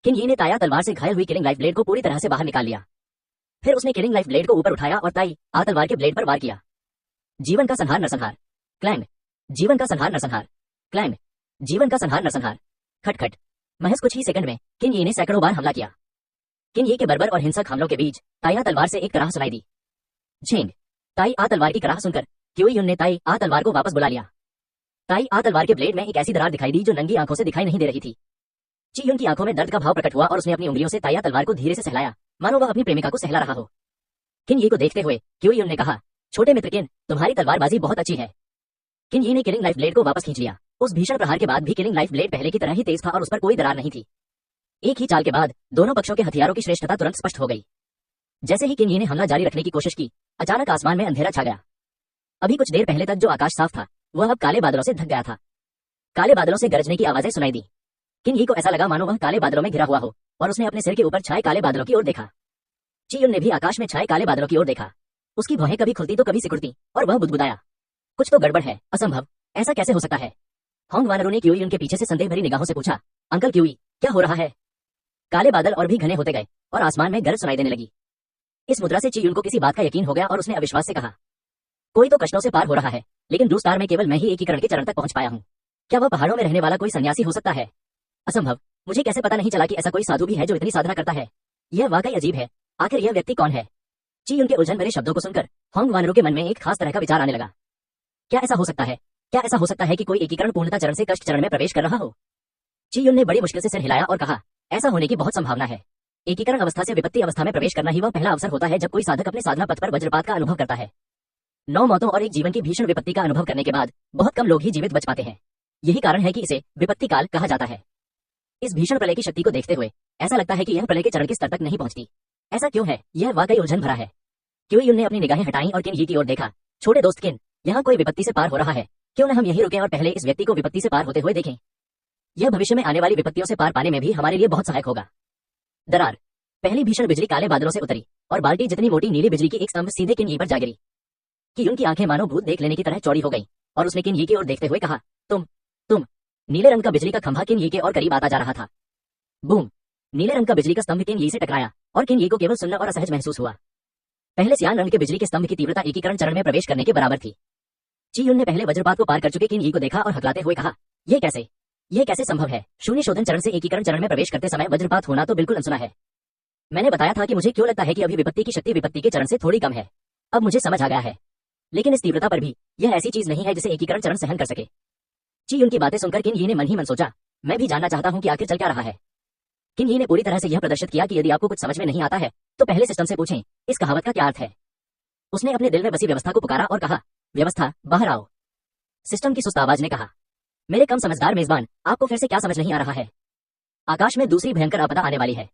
किन यी ने ताया तलवार से घायल हुई किलिंग लाइफ ब्लेड को पूरी तरह से बाहर निकाल लिया। फिर उसने किलिंग लाइफ ब्लेड को ऊपर उठाया और ताई आ तलवार के ब्लेड पर वार किया। जीवन का संहार नरसंहार। क्लैंग। जीवन का संहार नरसंहार। क्लैंग। जीवन का संहार नरसंहार। खटखट। महज कुछ ही सेकंड में किन यी ने सैकड़ों बार हमला किया। किन यी के बर्बर और हिंसक हमलों के बीच ताई आ तलवार से एक कराह सुनाई दी। झेंग। ताई आ तलवार की कराह सुनकर क्यूई युन ने ताई आ तलवार को वापस बुला लिया। ताई आ तलवार के ब्लेड में एक ऐसी दरार दिखाई दी जो नंगी आंखों से दिखाई नहीं दे रही थी। ची युन की आंखों में दर्द का भाव प्रकट हुआ और उसने अपनी उंगलियों से ताई आ तलवार को धीरे से सहलाया, मानो वह अपनी प्रेमिका को सहला रहा हो। किन यी को देखते हुए क्यूई युन ने कहा, छोटे मित्र किन, तुम्हारी तलवारबाजी बहुत अच्छी है। किन यी ने किलिंग नाइफ ब्लेड को वापस खींच लिया। उस भीषण प्रहार के बाद भी किलिंग नाइफ ब्लेड पहले की तरह ही तेज था और उस पर कोई दरार नहीं थी। एक ही चाल के बाद दोनों पक्षों के हथियारों की श्रेष्ठता तुरंत स्पष्ट हो गई। जैसे ही किन यी ने हमला जारी रखने की कोशिश की, अचानक आसमान में अंधेरा छा गया। अभी कुछ देर पहले तक जो आकाश साफ था वह अब काले बादलों से ढक गया था। काले बादलों से गरजने की आवाजें सुनाई दी। किन यी को ऐसा लगा मानो वह काले बादलों में घिरा हुआ हो और उसने अपने सिर के ऊपर छाए काले बादलों की ओर देखा। ची युन ने भी आकाश में छाए काले बादलों की ओर देखा। उसकी भौहें कभी खुलती तो कभी सिकुड़ती और वह बुदबुदाया, कुछ तो गड़बड़ है, असंभव, ऐसा कैसे हो सकता है। होंग वानरू ने क्यूई उनके पीछे से संदेह भरी निगाहों से पूछा, अंकल क्यूई, क्या हो रहा है। काले बादल और भी घने होते गए और आसमान में गरज सुनाई देने लगी। इस मुद्रा से ची युन को किसी बात का यकीन हो गया और उसने अविश्वास से कहा, कोई तो कष्टों से पार हो रहा है, लेकिन ब्लू स्टार में केवल मैं ही एकीकरण के चरण तक पहुंच पाया हूं। क्या वह पहाड़ों में रहने वाला कोई सन्यासी हो सकता है। असंभव, मुझे कैसे पता नहीं चला कि ऐसा कोई साधु भी है जो इतनी साधना करता है। यह वाकई अजीब है, आखिर यह व्यक्ति कौन है। ची युन के उलझन भरे शब्दों को सुनकर होंग वानरू के मन में एक खास तरह का विचार आने लगा। क्या ऐसा हो सकता है, क्या ऐसा हो सकता है कि कोई एकीकरण पूर्णता चरण से कष्ट चरण में प्रवेश कर रहा हो। ची युन ने बड़ी मुश्किल से सिर हिलाया और कहा, ऐसा होने की बहुत संभावना है। एकीकरण अवस्था से विपत्ति अवस्था में प्रवेश करना ही वह पहला अवसर होता है जब कोई साधक अपने साधना पथ पर वज्रपात का अनुभव करता है। 9 मौतों और एक जीवन की भीषण विपत्ति का अनुभव करने के बाद बहुत कम लोग ही जीवित बच पाते हैं। यही कारण है कि इसे विपत्ति काल कहा जाता है। इस भीषण प्रलय की शक्ति को देखते हुए ऐसा लगता है कि यह प्रलय के चरण के स्तर तक नहीं पहुंचती। ऐसा क्यों है, यह वाकई उलझन भरा है। क्यूई युन ने अपनी निगाहें हटाई और किन यी की ओर देखा। छोटे दोस्त किन, यहाँ कोई विपत्ति से पार हो रहा है, क्यों न हम यहीं रुकें और पहले इस व्यक्ति को विपत्ति से पार होते हुए देखें। यह भविष्य में आने वाली विपत्तियों से पार पाने में भी हमारे लिए बहुत सहायक होगा। दरार। पहली भीषण बिजली काले बादलों से उतरी और बाल्टी जितनी मोटी नीली बिजली की एक स्तंभ सीधे किन यी पर जा गिरी। कि उनकी आंखें मानो भूत देख लेने की तरह चौड़ी हो गई और उसने किन यी की ओर देखते हुए कहा, तुम। नीले रंग का बिजली का खंभा किन यी के और करीब आता जा रहा था। बूम। नीले रंग का बिजली का स्तंभ किन यी से टकराया और किन यी को केवल सुन्न और असहज महसूस हुआ। पहले सियान रंग के बिजली के स्तंभ की तीव्रता एकीकरण चरण में प्रवेश करने के बराबर थी। ची युन ने पहले वज्रपात को पार कर चुके किन यी को देखा और हकलाते हुए कहा, यह कैसे संभव है। शून्य शोधन चरण से एकीकरण चरण में प्रवेश करते समय वज्रपात होना तो बिल्कुल अनसुना है। मैंने बताया था कि मुझे क्यों लगता है कि अभी विपत्ति की शक्ति विपत्ति के चरण से थोड़ी कम है। अब मुझे समझ आ गया है, लेकिन इस तीव्रता पर भी यह ऐसी चीज नहीं है जिसे एकीकरण चरण सहन कर सके। ची युन की बातें सुनकर किन यी ने मन ही मन सोचा, मैं भी जानना चाहता हूं कि आखिर चल क्या रहा है। किन यी ने पूरी तरह से यह प्रदर्शित किया कि यदि आपको कुछ समझ में नहीं आता है तो पहले सिस्टम से पूछें, इस कहावत का क्या अर्थ है। उसने अपने दिल में बसी व्यवस्था को पुकारा और कहा, व्यवस्था बाहर आओ। सिस्टम की सुस्त आवाज ने कहा, मेरे कम समझदार मेजबान, आपको फिर से क्या समझ नहीं आ रहा है। आकाश में दूसरी भयंकर आपदा आने वाली है।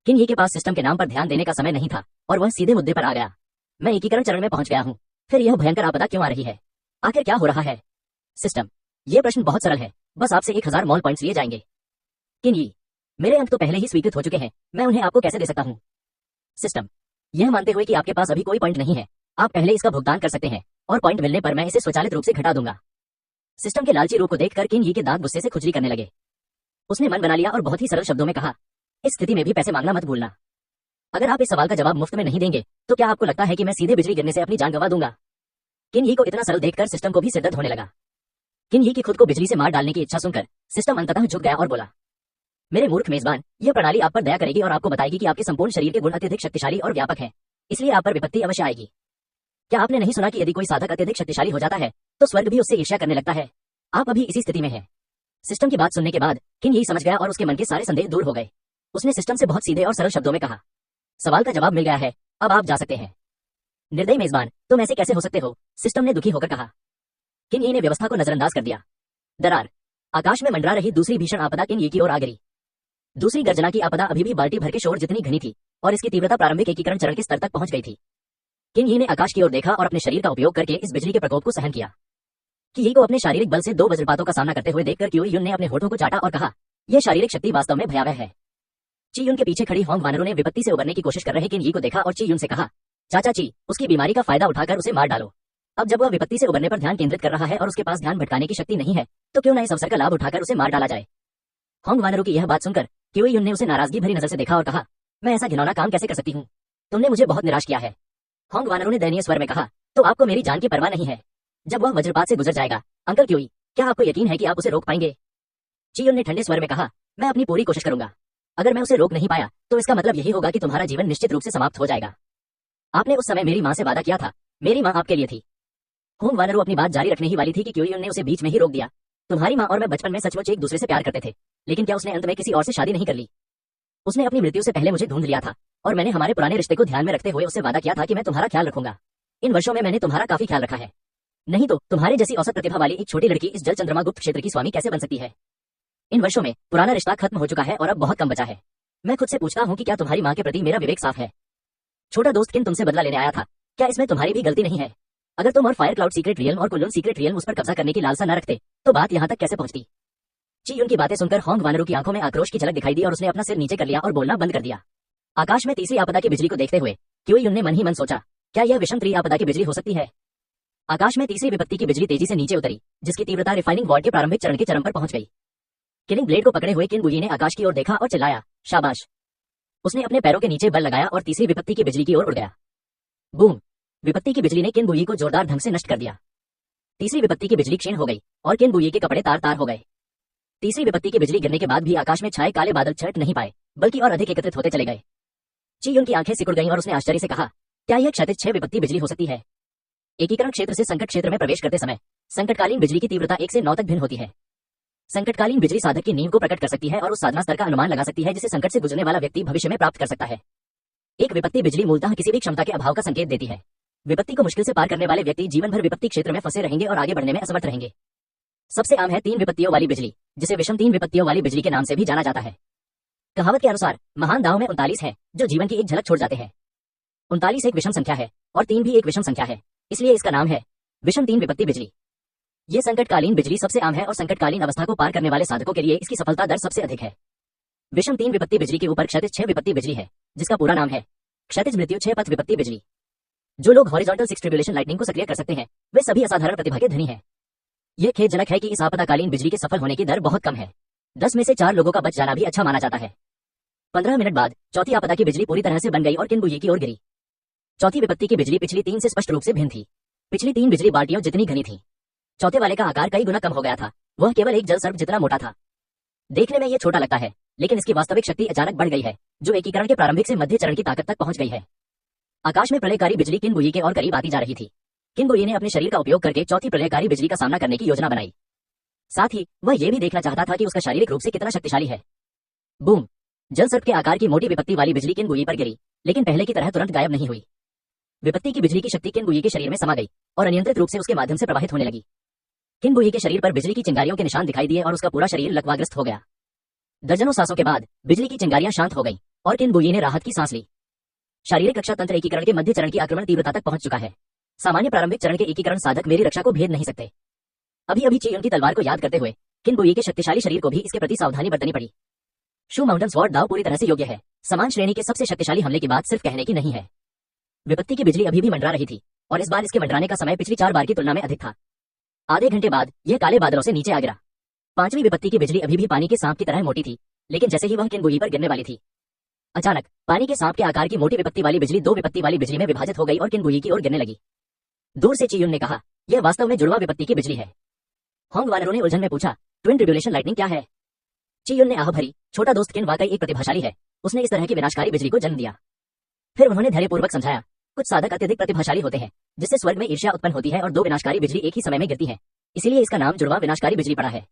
किन यी के पास सिस्टम के नाम पर ध्यान देने का समय नहीं था और वह सीधे मुद्दे पर आ गया। मैं एकीकरण चरण में पहुंच गया हूं, फिर यह भयंकर आपदा क्यों आ रही है, आखिर क्या हो रहा है। सिस्टम, यह प्रश्न बहुत सरल है, बस आपसे 1000 मॉल पॉइंट्स लिए जाएंगे। किन यी, मेरे अंक तो पहले ही स्वीकृत हो चुके हैं, मैं उन्हें आपको कैसे दे सकता हूं। सिस्टम, यह मानते हुए कि आपके पास अभी कोई पॉइंट नहीं है, आप पहले इसका भुगतान कर सकते हैं और पॉइंट मिलने पर मैं इसे स्वचालित रूप से घटा दूंगा। सिस्टम के लालची रूप को देखकर किन यी के दांत गुस्से से खुजली करने लगे। उसने मन बना लिया और बहुत ही सरल शब्दों में कहा, इस स्थिति में भी पैसे मांगना मत भूलना। अगर आप इस सवाल का जवाब मुफ्त में नहीं देंगे तो क्या आपको लगता है कि मैं सीधे बिजली गिरने से अपनी जान गंवा दूंगा। किन यी को इतना सरल देखकर सिस्टम को भी सिरदर्द होने लगा। किन यी की खुद को बिजली से मार डालने की इच्छा सुनकर सिस्टम अंततः झुक गया और बोला, मेरे मूर्ख मेजबान, यह प्रणाली आप पर दया करेगी और आपको बताएगी कि आपके संपूर्ण शरीर के गुण अत्यधिक शक्तिशाली और व्यापक हैं, इसलिए आप पर विपत्ति अवश्य आएगी। क्या आपने नहीं सुना कि यदि कोई साधक अत्यधिक शक्तिशाली हो जाता है तो स्वर्ग भी उससे ईर्ष्या करने लगता है। आप अभी इसी स्थिति में हैं। सिस्टम की बात सुनने के बाद किन यी समझ गया और उसके मन के सारे संदेह दूर हो गए। उसने सिस्टम से बहुत सीधे और सरल शब्दों में कहा, सवाल का जवाब मिल गया है, अब आप जा सकते हैं। निर्दयी मेजबान, तुम ऐसे कैसे हो सकते हो, सिस्टम ने दुखी होकर कहा। किन यी ने व्यवस्था को नजरअंदाज कर दिया। दरार। आकाश में मंडरा रही दूसरी भीषण आपदा किन यी की ओर आ गिरी। दूसरी गर्जना की आपदा अभी भी बाल्टी भर के शोर जितनी घनी थी और इसकी तीव्रता प्रारंभिक एकीकरण चरण के स्तर तक पहुंच गई थी। किन यी ने आकाश की ओर देखा और अपने शरीर का उपयोग करके इस बिजली के प्रकोप को सहन किया। कि यी को अपने शारीरिक बल से 2 वज्रपातों का सामना करते हुए देखकर क्यूई युन ने अपने होठों को चाटा और कहा, यह शारीरिक शक्ति वास्तव में भयावह है। ची युन के पीछे खड़ी होंग वानरों ने विपत्ति से उबरने की कोशिश कर रहे किन यी को देखा और ची युन से कहा, चाचा ची, उसकी बीमारी का फायदा उठाकर उसे मार डालो। अब जब वह विपत्ति से उबरने पर ध्यान केंद्रित कर रहा है और उसके पास ध्यान भटकाने की शक्ति नहीं है तो क्यों न इस अवसर का लाभ उठाकर उसे मार डाला जाए। होंग वानरों की यह बात सुनकर क्यूई युन ने उसे नाराजगी भरी नजर से देखा और कहा, मैं ऐसा घिनौना काम कैसे कर सकती हूँ, तुमने मुझे बहुत निराश किया है। होंग वानरों ने दयनीय स्वर में कहा, तो आपको मेरी जान की परवाह नहीं है। जब वह वज्रपात से गुजर जाएगा, अंकल क्यूई, क्या आपको यकीन है कि आप उसे रोक पाएंगे। चियुन ने ठंडे स्वर में कहा, मैं अपनी पूरी कोशिश करूंगा। अगर मैं उसे रोक नहीं पाया तो इसका मतलब यही होगा कि तुम्हारा जीवन निश्चित रूप से समाप्त हो जाएगा। आपने उस समय मेरी माँ से वादा किया था, मेरी माँ आपके लिए थी। होंग वानरू अपनी बात जारी रखने ही वाली थी कि क्यूयुन ने उसे बीच में ही रोक दिया। तुम्हारी माँ और मैं बचपन में सचमुच एक दूसरे से प्यार करते थे, लेकिन क्या उसने अंत में किसी और से शादी नहीं कर ली? उसने अपनी मृत्यु से पहले मुझे ढूंढ लिया था और मैंने हमारे पुराने रिश्ते को ध्यान में रखते हुए उससे वादा किया था कि मैं तुम्हारा ख्याल रखूंगा। इन वर्षों में मैंने तुम्हारा काफी ख्याल रखा है। नहीं तो तुम्हारे जैसी औसत प्रतिभा वाली एक छोटी लड़की इस जल चंद्रमा गुप्त क्षेत्र की स्वामी कैसे बन सकती है? इन वर्षों में पुराना रिश्ता खत्म हो चुका है और अब बहुत कम बचा है। मैं खुद से पूछता हूँ कि क्या तुम्हारी माँ के प्रति मेरा विवेक साफ है? छोटा दोस्त किन तुमसे बदला लेने आया था, क्या इसमें तुम्हारी भी गलती नहीं है? अगर तुम और फायर क्लाउड सीक्रेट रियल्म और कुल्लून सीक्रेट रियल्म उस पर कब्जा करने की लालसा न रखते तो बात यहाँ तक कैसे पहुंचती? चियुन की बातें सुनकर होंग वानरू की आंखों में आक्रोश की झलक दिखाई दी और उसने अपना सिर नीचे कर लिया और बोलना बंद कर दिया। आकाश में तीसरी आपदा की बिजली को देखते हुए क्यूयुन ने मन ही मन सोचा, क्या यह विषम आपदा की बिजली हो सकती है? आकाश में तीसरी विपत्ति की बिजली तेजी से नीचे उतरी, जिसकी तीव्रता रिफाइनिंग वॉर्ड के प्रारंभिक चरण के चरम पर पहुंच गई। किलिंग ब्लेड को पकड़े हुए किन बुई ने आकाश की ओर देखा और चिल्लाया, शाबाश। उसने अपने पैरों के नीचे बल लगाया और तीसरी विपत्ति की बिजली की ओर उड़ गया। बूम! विपत्ति की बिजली ने किन बुई को जोरदार ढंग से नष्ट कर दिया। तीसरी विपत्ति की बिजली क्षीण हो गई और किन बुई के कपड़े तार तार हो गए। तीसरी विपत्ति की बिजली गिरने के बाद भी आकाश में छाए काले बादल छट नहीं पाए, बल्कि और अधिक एकत्रित होते चले गए। चियुन की आंखें सिकुड़ गईं और उसने आश्चर्य से कहा, क्या यह क्षैतिज 6 विपत्ति बिजली हो सकती है? एकीकरण क्षेत्र से संकट क्षेत्र में प्रवेश करते समय संकटकालीन बिजली की तीव्रता 1 से 9 तक भिन्न होती है। संकटकालीन बिजली साधक की नींव को प्रकट कर सकती है और उस साधना स्तर का अनुमान लगा सकती है जिसे संकट से गुजरने वाला व्यक्ति भविष्य में प्राप्त कर सकता है। एक विपत्ति बिजली मूलतः किसी भी क्षमता के अभाव का संकेत देती है। विपत्ति को मुश्किल से पार करने वाले व्यक्ति जीवन भर विपत्ति क्षेत्र में फंसे रहेंगे और आगे बढ़ने में असमर्थ रहेंगे। सबसे आम है 3 विपत्तियों वाली बिजली, जिसे विषम 3 विपत्तियों वाली बिजली के नाम से भी जाना जाता है। कहावत के अनुसार महान दाव में 39 है जो जीवन की एक झलक छोड़ जाते हैं। 39 एक विषम संख्या है और 3 भी एक विषम संख्या है, इसलिए इसका नाम है विषम 3 विपत्ति बिजली। ये संकटकालीन बिजली सबसे आम है और संकटकालीन अवस्था को पार करने वाले साधकों के लिए इसकी सफलता दर सबसे अधिक है। विषम 3 विपत्ति बिजली के ऊपर क्षैतिज 6 विपत्ति बिजली है, जिसका पूरा नाम है क्षैतिज मृत्यु 6 पथ विपत्ति बिजली। जो लोग हॉरिजॉन्टल 6 ट्रिब्यूलेशन लाइटनिंग को सक्रिय कर सकते हैं वे सभी असाधारण प्रतिभा के धनी हैं। यह खेदजनक है कि इस आपदाकालीन बिजली के सफल होने की दर बहुत कम है। 10 में से 4 लोगों का बच जाना भी अच्छा माना जाता है। 15 मिनट बाद चौथी आपदा की बिजली पूरी तरह से बन गई और किनबुई की ओर गिरी। चौथी विपत्ति की बिजली पिछली 3 से स्पष्ट रूप से भिन्न थी। पिछली 3 बिजली बाल्टियों जितनी घनी थी। चौथे वाले का आकार कई गुना कम हो गया था। वह केवल एक जल सर्प जितना मोटा था। देखने में यह छोटा लगता है, लेकिन इसकी वास्तविक शक्ति अचानक बढ़ गई है, जो एकीकरण के प्रारंभिक से मध्य चरण की ताकत तक पहुंच गई है। आकाश में प्रलयकारी बिजली किनबुई के और करीब आती जा रही थी। किनबुई ने अपने शरीर का उपयोग करके चौथी प्रलयकारी बिजली का सामना करने की योजना बनाई। साथ ही वह यह भी देखना चाहता था कि उसका शारीरिक रूप से कितना शक्तिशाली है। बूम! जल सर्प के आकार की मोटी विपत्ति वाली बिजली किनबुई पर गिरी, लेकिन पहले की तरह तुरंत गायब नहीं हुई। विपत्ति की बिजली की शक्ति किनबुई के शरीर में समा गई और अनियंत्रित रूप से उसके माध्यम से प्रवाहित होने लगी। किनबुई के शरीर पर बिजली की चिंगारियों के निशान दिखाई दिए और उसका पूरा शरीर लकवाग्रस्त हो गया। दर्जनों सांसों के बाद बिजली की चिंगारियां शांत हो गईं और किनबुई ने राहत की सांस ली। शारीरिक रक्षा तंत्र एकीकरण के मध्य चरण की आक्रमण तीव्रता तक पहुंच चुका है। सामान्य प्रारंभिक चरण के एकीकरण साधक मेरी रक्षा को भेद नहीं सकते। अभी अभी चियुन की तलवार को याद करते हुए किनबुई के शक्तिशाली शरीर को भी इसके प्रति सावधानी बरतनी पड़ी। शू माउंटेन स्वॉर्ड दाव पूरी तरह से योग्य है। समान श्रेणी के सबसे शक्तिशाली हमले की बात सिर्फ कहने की नहीं है। विपत्ति की बिजली अभी भी मंडरा रही थी और इस बार इसके मंडराने का समय पिछली 4 बार की तुलना में अधिक था। आधे घंटे बाद यह काले बादलों से नीचे आ गिरा। 5वीं विपत्ति की बिजली अभी भी पानी के सांप की तरह मोटी थी, लेकिन जैसे ही वह किनबुई पर गिरने वाली थी, अचानक पानी के सांप के आकार की मोटी विपत्ति वाली बिजली 2 विपत्ति वाली बिजली में विभाजित हो गई और किनबुई की ओर गिरने लगी। दूर से चियुन ने कहा, यह वास्तव में जुड़वा विपत्ति की बिजली है। होंग वानरू ने उलझन में पूछा, ट्विन ट्रिब्यूलेशन लाइटनिंग क्या है? चियुन ने आह भरी, छोटा दोस्त किन वाकई एक प्रतिभाशाली है। उसने इस तरह की विनाशकारी बिजली को जन्म दिया। फिर उन्होंने धैर्यपूर्वक समझाया, कुछ साधक अत्यधिक प्रतिभाशाली होते हैं, जिससे स्वर्ग में ईर्ष्या उत्पन्न होती है और 2 विनाशकारी बिजली एक ही समय में गिरती है, इसीलिए इसका नाम जुड़वा विनाशकारी बिजली पड़ा है।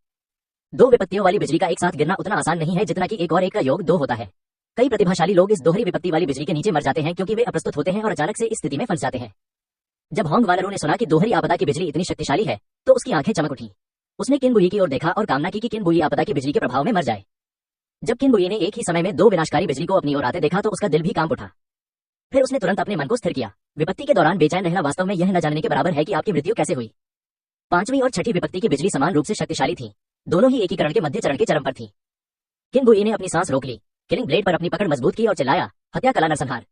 2 विपत्तियों वाली बिजली का एक साथ गिरना उतना आसान नहीं है जितना कि 1 और 1 का योग 2 होता है। कई प्रतिभाशाली लोग इस दोहरी विपत्ति वाली बिजली के नीचे मर जाते हैं क्योंकि वे अप्रस्तुत होते हैं और अचानक से इस स्थिति में फंस जाते हैं। जब होंग वानरू ने सुना कि दोहरी आपदा की बिजली इतनी शक्तिशाली है तो उसकी आंखें चमक उठी। उसने किनबुई की ओर देखा और कामना की कि किनबुई आपदा की बिजली के प्रभाव में मर जाए। जब किनबुई ने एक ही समय में 2 विनाशकारी बिजली को अपनी ओर आते देखा तो उसका दिल भी कांप उठा। फिर उसने तुरंत अपने मन को स्थिर किया। विपत्ति के दौरान बेचैन रहना वास्तव में यह न जानने के बराबर है कि आपकी मृत्यु कैसे हुई। 5वीं और 6ठी विपत्ति की बिजली समान रूप से शक्तिशाली थी। दोनों ही एकीकरण के मध्य चरण के चरम पर थी। किनबुई ने अपनी सांस रोक ली, किलिंग ब्लेड पर अपनी पकड़ मजबूत की और चिल्लाया, हत्या कला नरसंहार।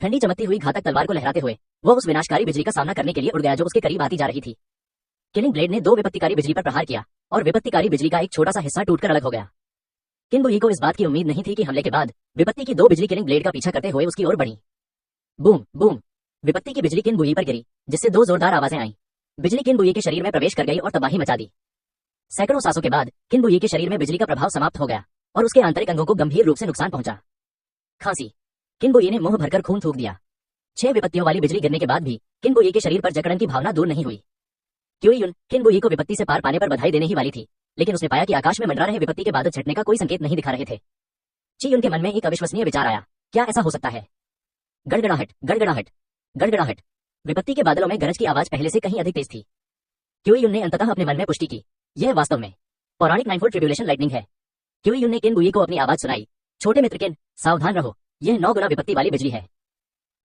ठंडी चमकती हुई घातक तलवार को लहराते हुए वह उस विनाशकारी बिजली का सामना करने के लिए उड़ गया जो उसके करीब आती जा रही थी। किलिंग ब्लेड ने 2 विपत्तिकारी बिजली पर प्रहार किया और विपत्तिकारी बिजली का एक छोटा सा हिस्सा टूटकर अलग हो गया। किनबुई को इस बात की उम्मीद नहीं थी कि हमले के बाद विपत्ति की 2 बिजली किलिंग ब्लेड का पीछा करते हुए उसकी ओर बढ़ी। Boom boom! विपत्ति की बिजली किनबुई पर गिरी, जिससे 2 जोरदार आवाजें आईं। बिजली किनबुई के शरीर में प्रवेश कर गई और तबाही मचा दी। सैकड़ों सांसों के बाद किनबुई के शरीर में बिजली का प्रभाव समाप्त हो गया और उसके आंतरिक अंगों को गंभीर रूप से नुकसान पहुंचा। खांसी। किनबुई ने मुंह भरकर खून थूक दिया। 6 विपत्तियों वाली बिजली गिरने के बाद भी किनबुई के शरीर पर जकड़न की भावना दूर नहीं हुई। क्यूई किनबुई को विपत्ति से पार पाने पर बधाई देने ही वाली थी, लेकिन उसने पाया कि आकाश में मंडरा रहे विपत्ति के बादल छटने का कोई संकेत नहीं दिखा रहे थे। ची के मन में एक अविश्वसनीय विचार आया, क्या ऐसा हो सकता है? गड़गड़ाहट, गड़गड़ाहट, गड़गड़ाहट। विपत्ति के बादलों में गरज की आवाज पहले से कहीं अधिक तेज थी। क्यूई ने अंततः अपने मन में पुष्टि की, यह वास्तव में पौराणिक 9 ट्रिब्यूलेशन लाइटनिंग है। क्यूई ने किनबुई को अपनी आवाज सुनाई, छोटे मित्र किन, सावधान रहो, यह 9 गुना विपत्ति वाली बिजली है।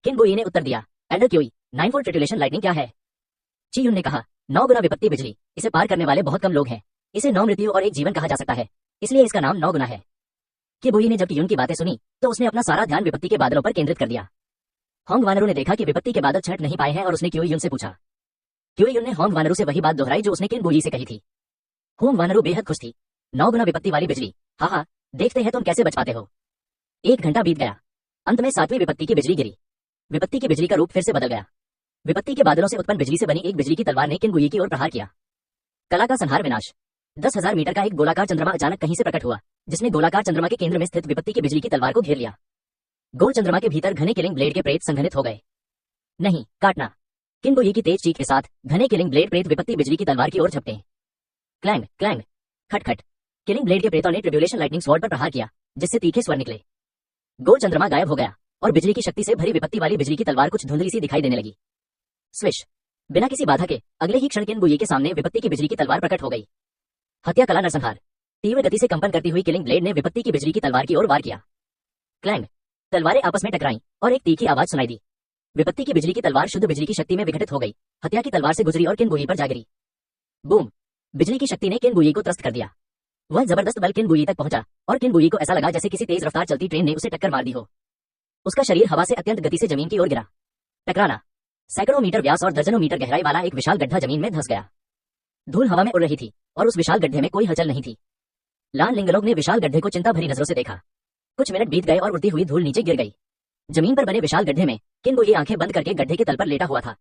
किनबुई ने उत्तर दिया, एल्डर क्यूई, 9 ट्रिब्यूलेशन लाइटनिंग क्या है? ची ने कहा, 9 गुना विपत्ति बिजली, इसे पार करने वाले बहुत कम लोग हैं। इसे 9 मृत्यु और 1 जीवन कहा जा सकता है, इसलिए इसका नाम 9 गुना है। किनबुई ने जब यून की बातें सुनी तो उसने अपना सारा ध्यान विपत्ति के बादलों पर केंद्रित कर दिया। होंग वानरू ने देखा कि विपत्ति के बादल छट नहीं पाए हैं और उसने क्यूई से पूछा। क्यूई ने होंग वानरू से वही बात दोहराई जो उसने किनबुई से कही थी। होंग वानरू बेहद खुश थी। 9 गुना विपत्ति वाली बिजली, हाँ, देखते हैं तुम कैसे बच पाते हो। 1 घंटा बीत गया। अंत में 7वीं विपत्ति की बिजली गिरी। विपत्ति की बिजली का रूप फिर से बदल गया। विपत्ति के बादलों से उत्पन्न बिजली से बनी एक बिजली की तलवार ने किनबुई की ओर प्रहार किया। कला का संहार विनाश। 10,000 मीटर का एक गोलाकार चंद्रमा अचानक कहीं से प्रकट हुआ, जिसने गोलाकार चंद्रमा के केंद्र में स्थित विपत्ति की बिजली की तलवार को घेर लिया। गोल चंद्रमा के भीतर घने किलिंग ब्लेड के प्रेत संघनित हो गए। नहीं, काटना। किनबुई की तेज चीख के साथ घने किलिंग ब्लेड प्रेत विपत्ति बिजली की तलवार की ओर झपटे। क्लैंग, क्लैंग, खटखट। किलिंग ब्लेड के प्रेतों ने ट्रिब्यूलेशन लाइटनिंग स्वॉर्ड पर प्रहार किया, जिससे तीखे स्वर निकले। गोल चंद्रमा गायब हो गया और बिजली की शक्ति से भरी विपत्ति वाली बिजली की तलवार कुछ धुंधली सी दिखाई देने लगी। स्विश। बिना किसी बाधा के अगले ही क्षण किनबुई के सामने विपत्ति की बिजली की तलवार प्रकट हो गई। हत्या, कला, नरसंहार। तीव्र गति से कंपन करती हुई किलिंग ब्लेड ने विपत्ति की बिजली की तलवार की ओर वार किया। क्लैंग। तलवारें आपस में टकराईं और एक तीखी आवाज सुनाई दी। विपत्ति की बिजली की तलवार शुद्ध बिजली की शक्ति में विघटित हो गई, हत्या की तलवार से गुजरी और किनबुई पर जा गिरी। बूम। बिजली की शक्ति ने किनबुई को त्रस्त कर दिया। वह जबरदस्त बल किनबुई तक पहुंचा और किनबुई को ऐसा लगा जैसे किसी तेज रफ्तार चलती ट्रेन ने उसे टक्कर मार दी हो। उसका शरीर हवा से अत्यंत गति से जमीन की ओर गिरा। टकराना। सैकड़ों मीटर व्यास और दर्जनों मीटर गहराई वाला एक विशाल गड्ढा जमीन में धंस गया। धूल हवा में उड़ रही थी और उस विशाल गड्ढे में कोई हलचल नहीं थी। लान लिंगलोक ने विशाल गड्ढे को चिंता भरी नजरों से देखा। कुछ मिनट बीत गए और उड़ती हुई धूल नीचे गिर गई। जमीन पर बने विशाल गड्ढे में किनबुई आंखें बंद करके गड्ढे के तल पर लेटा हुआ था,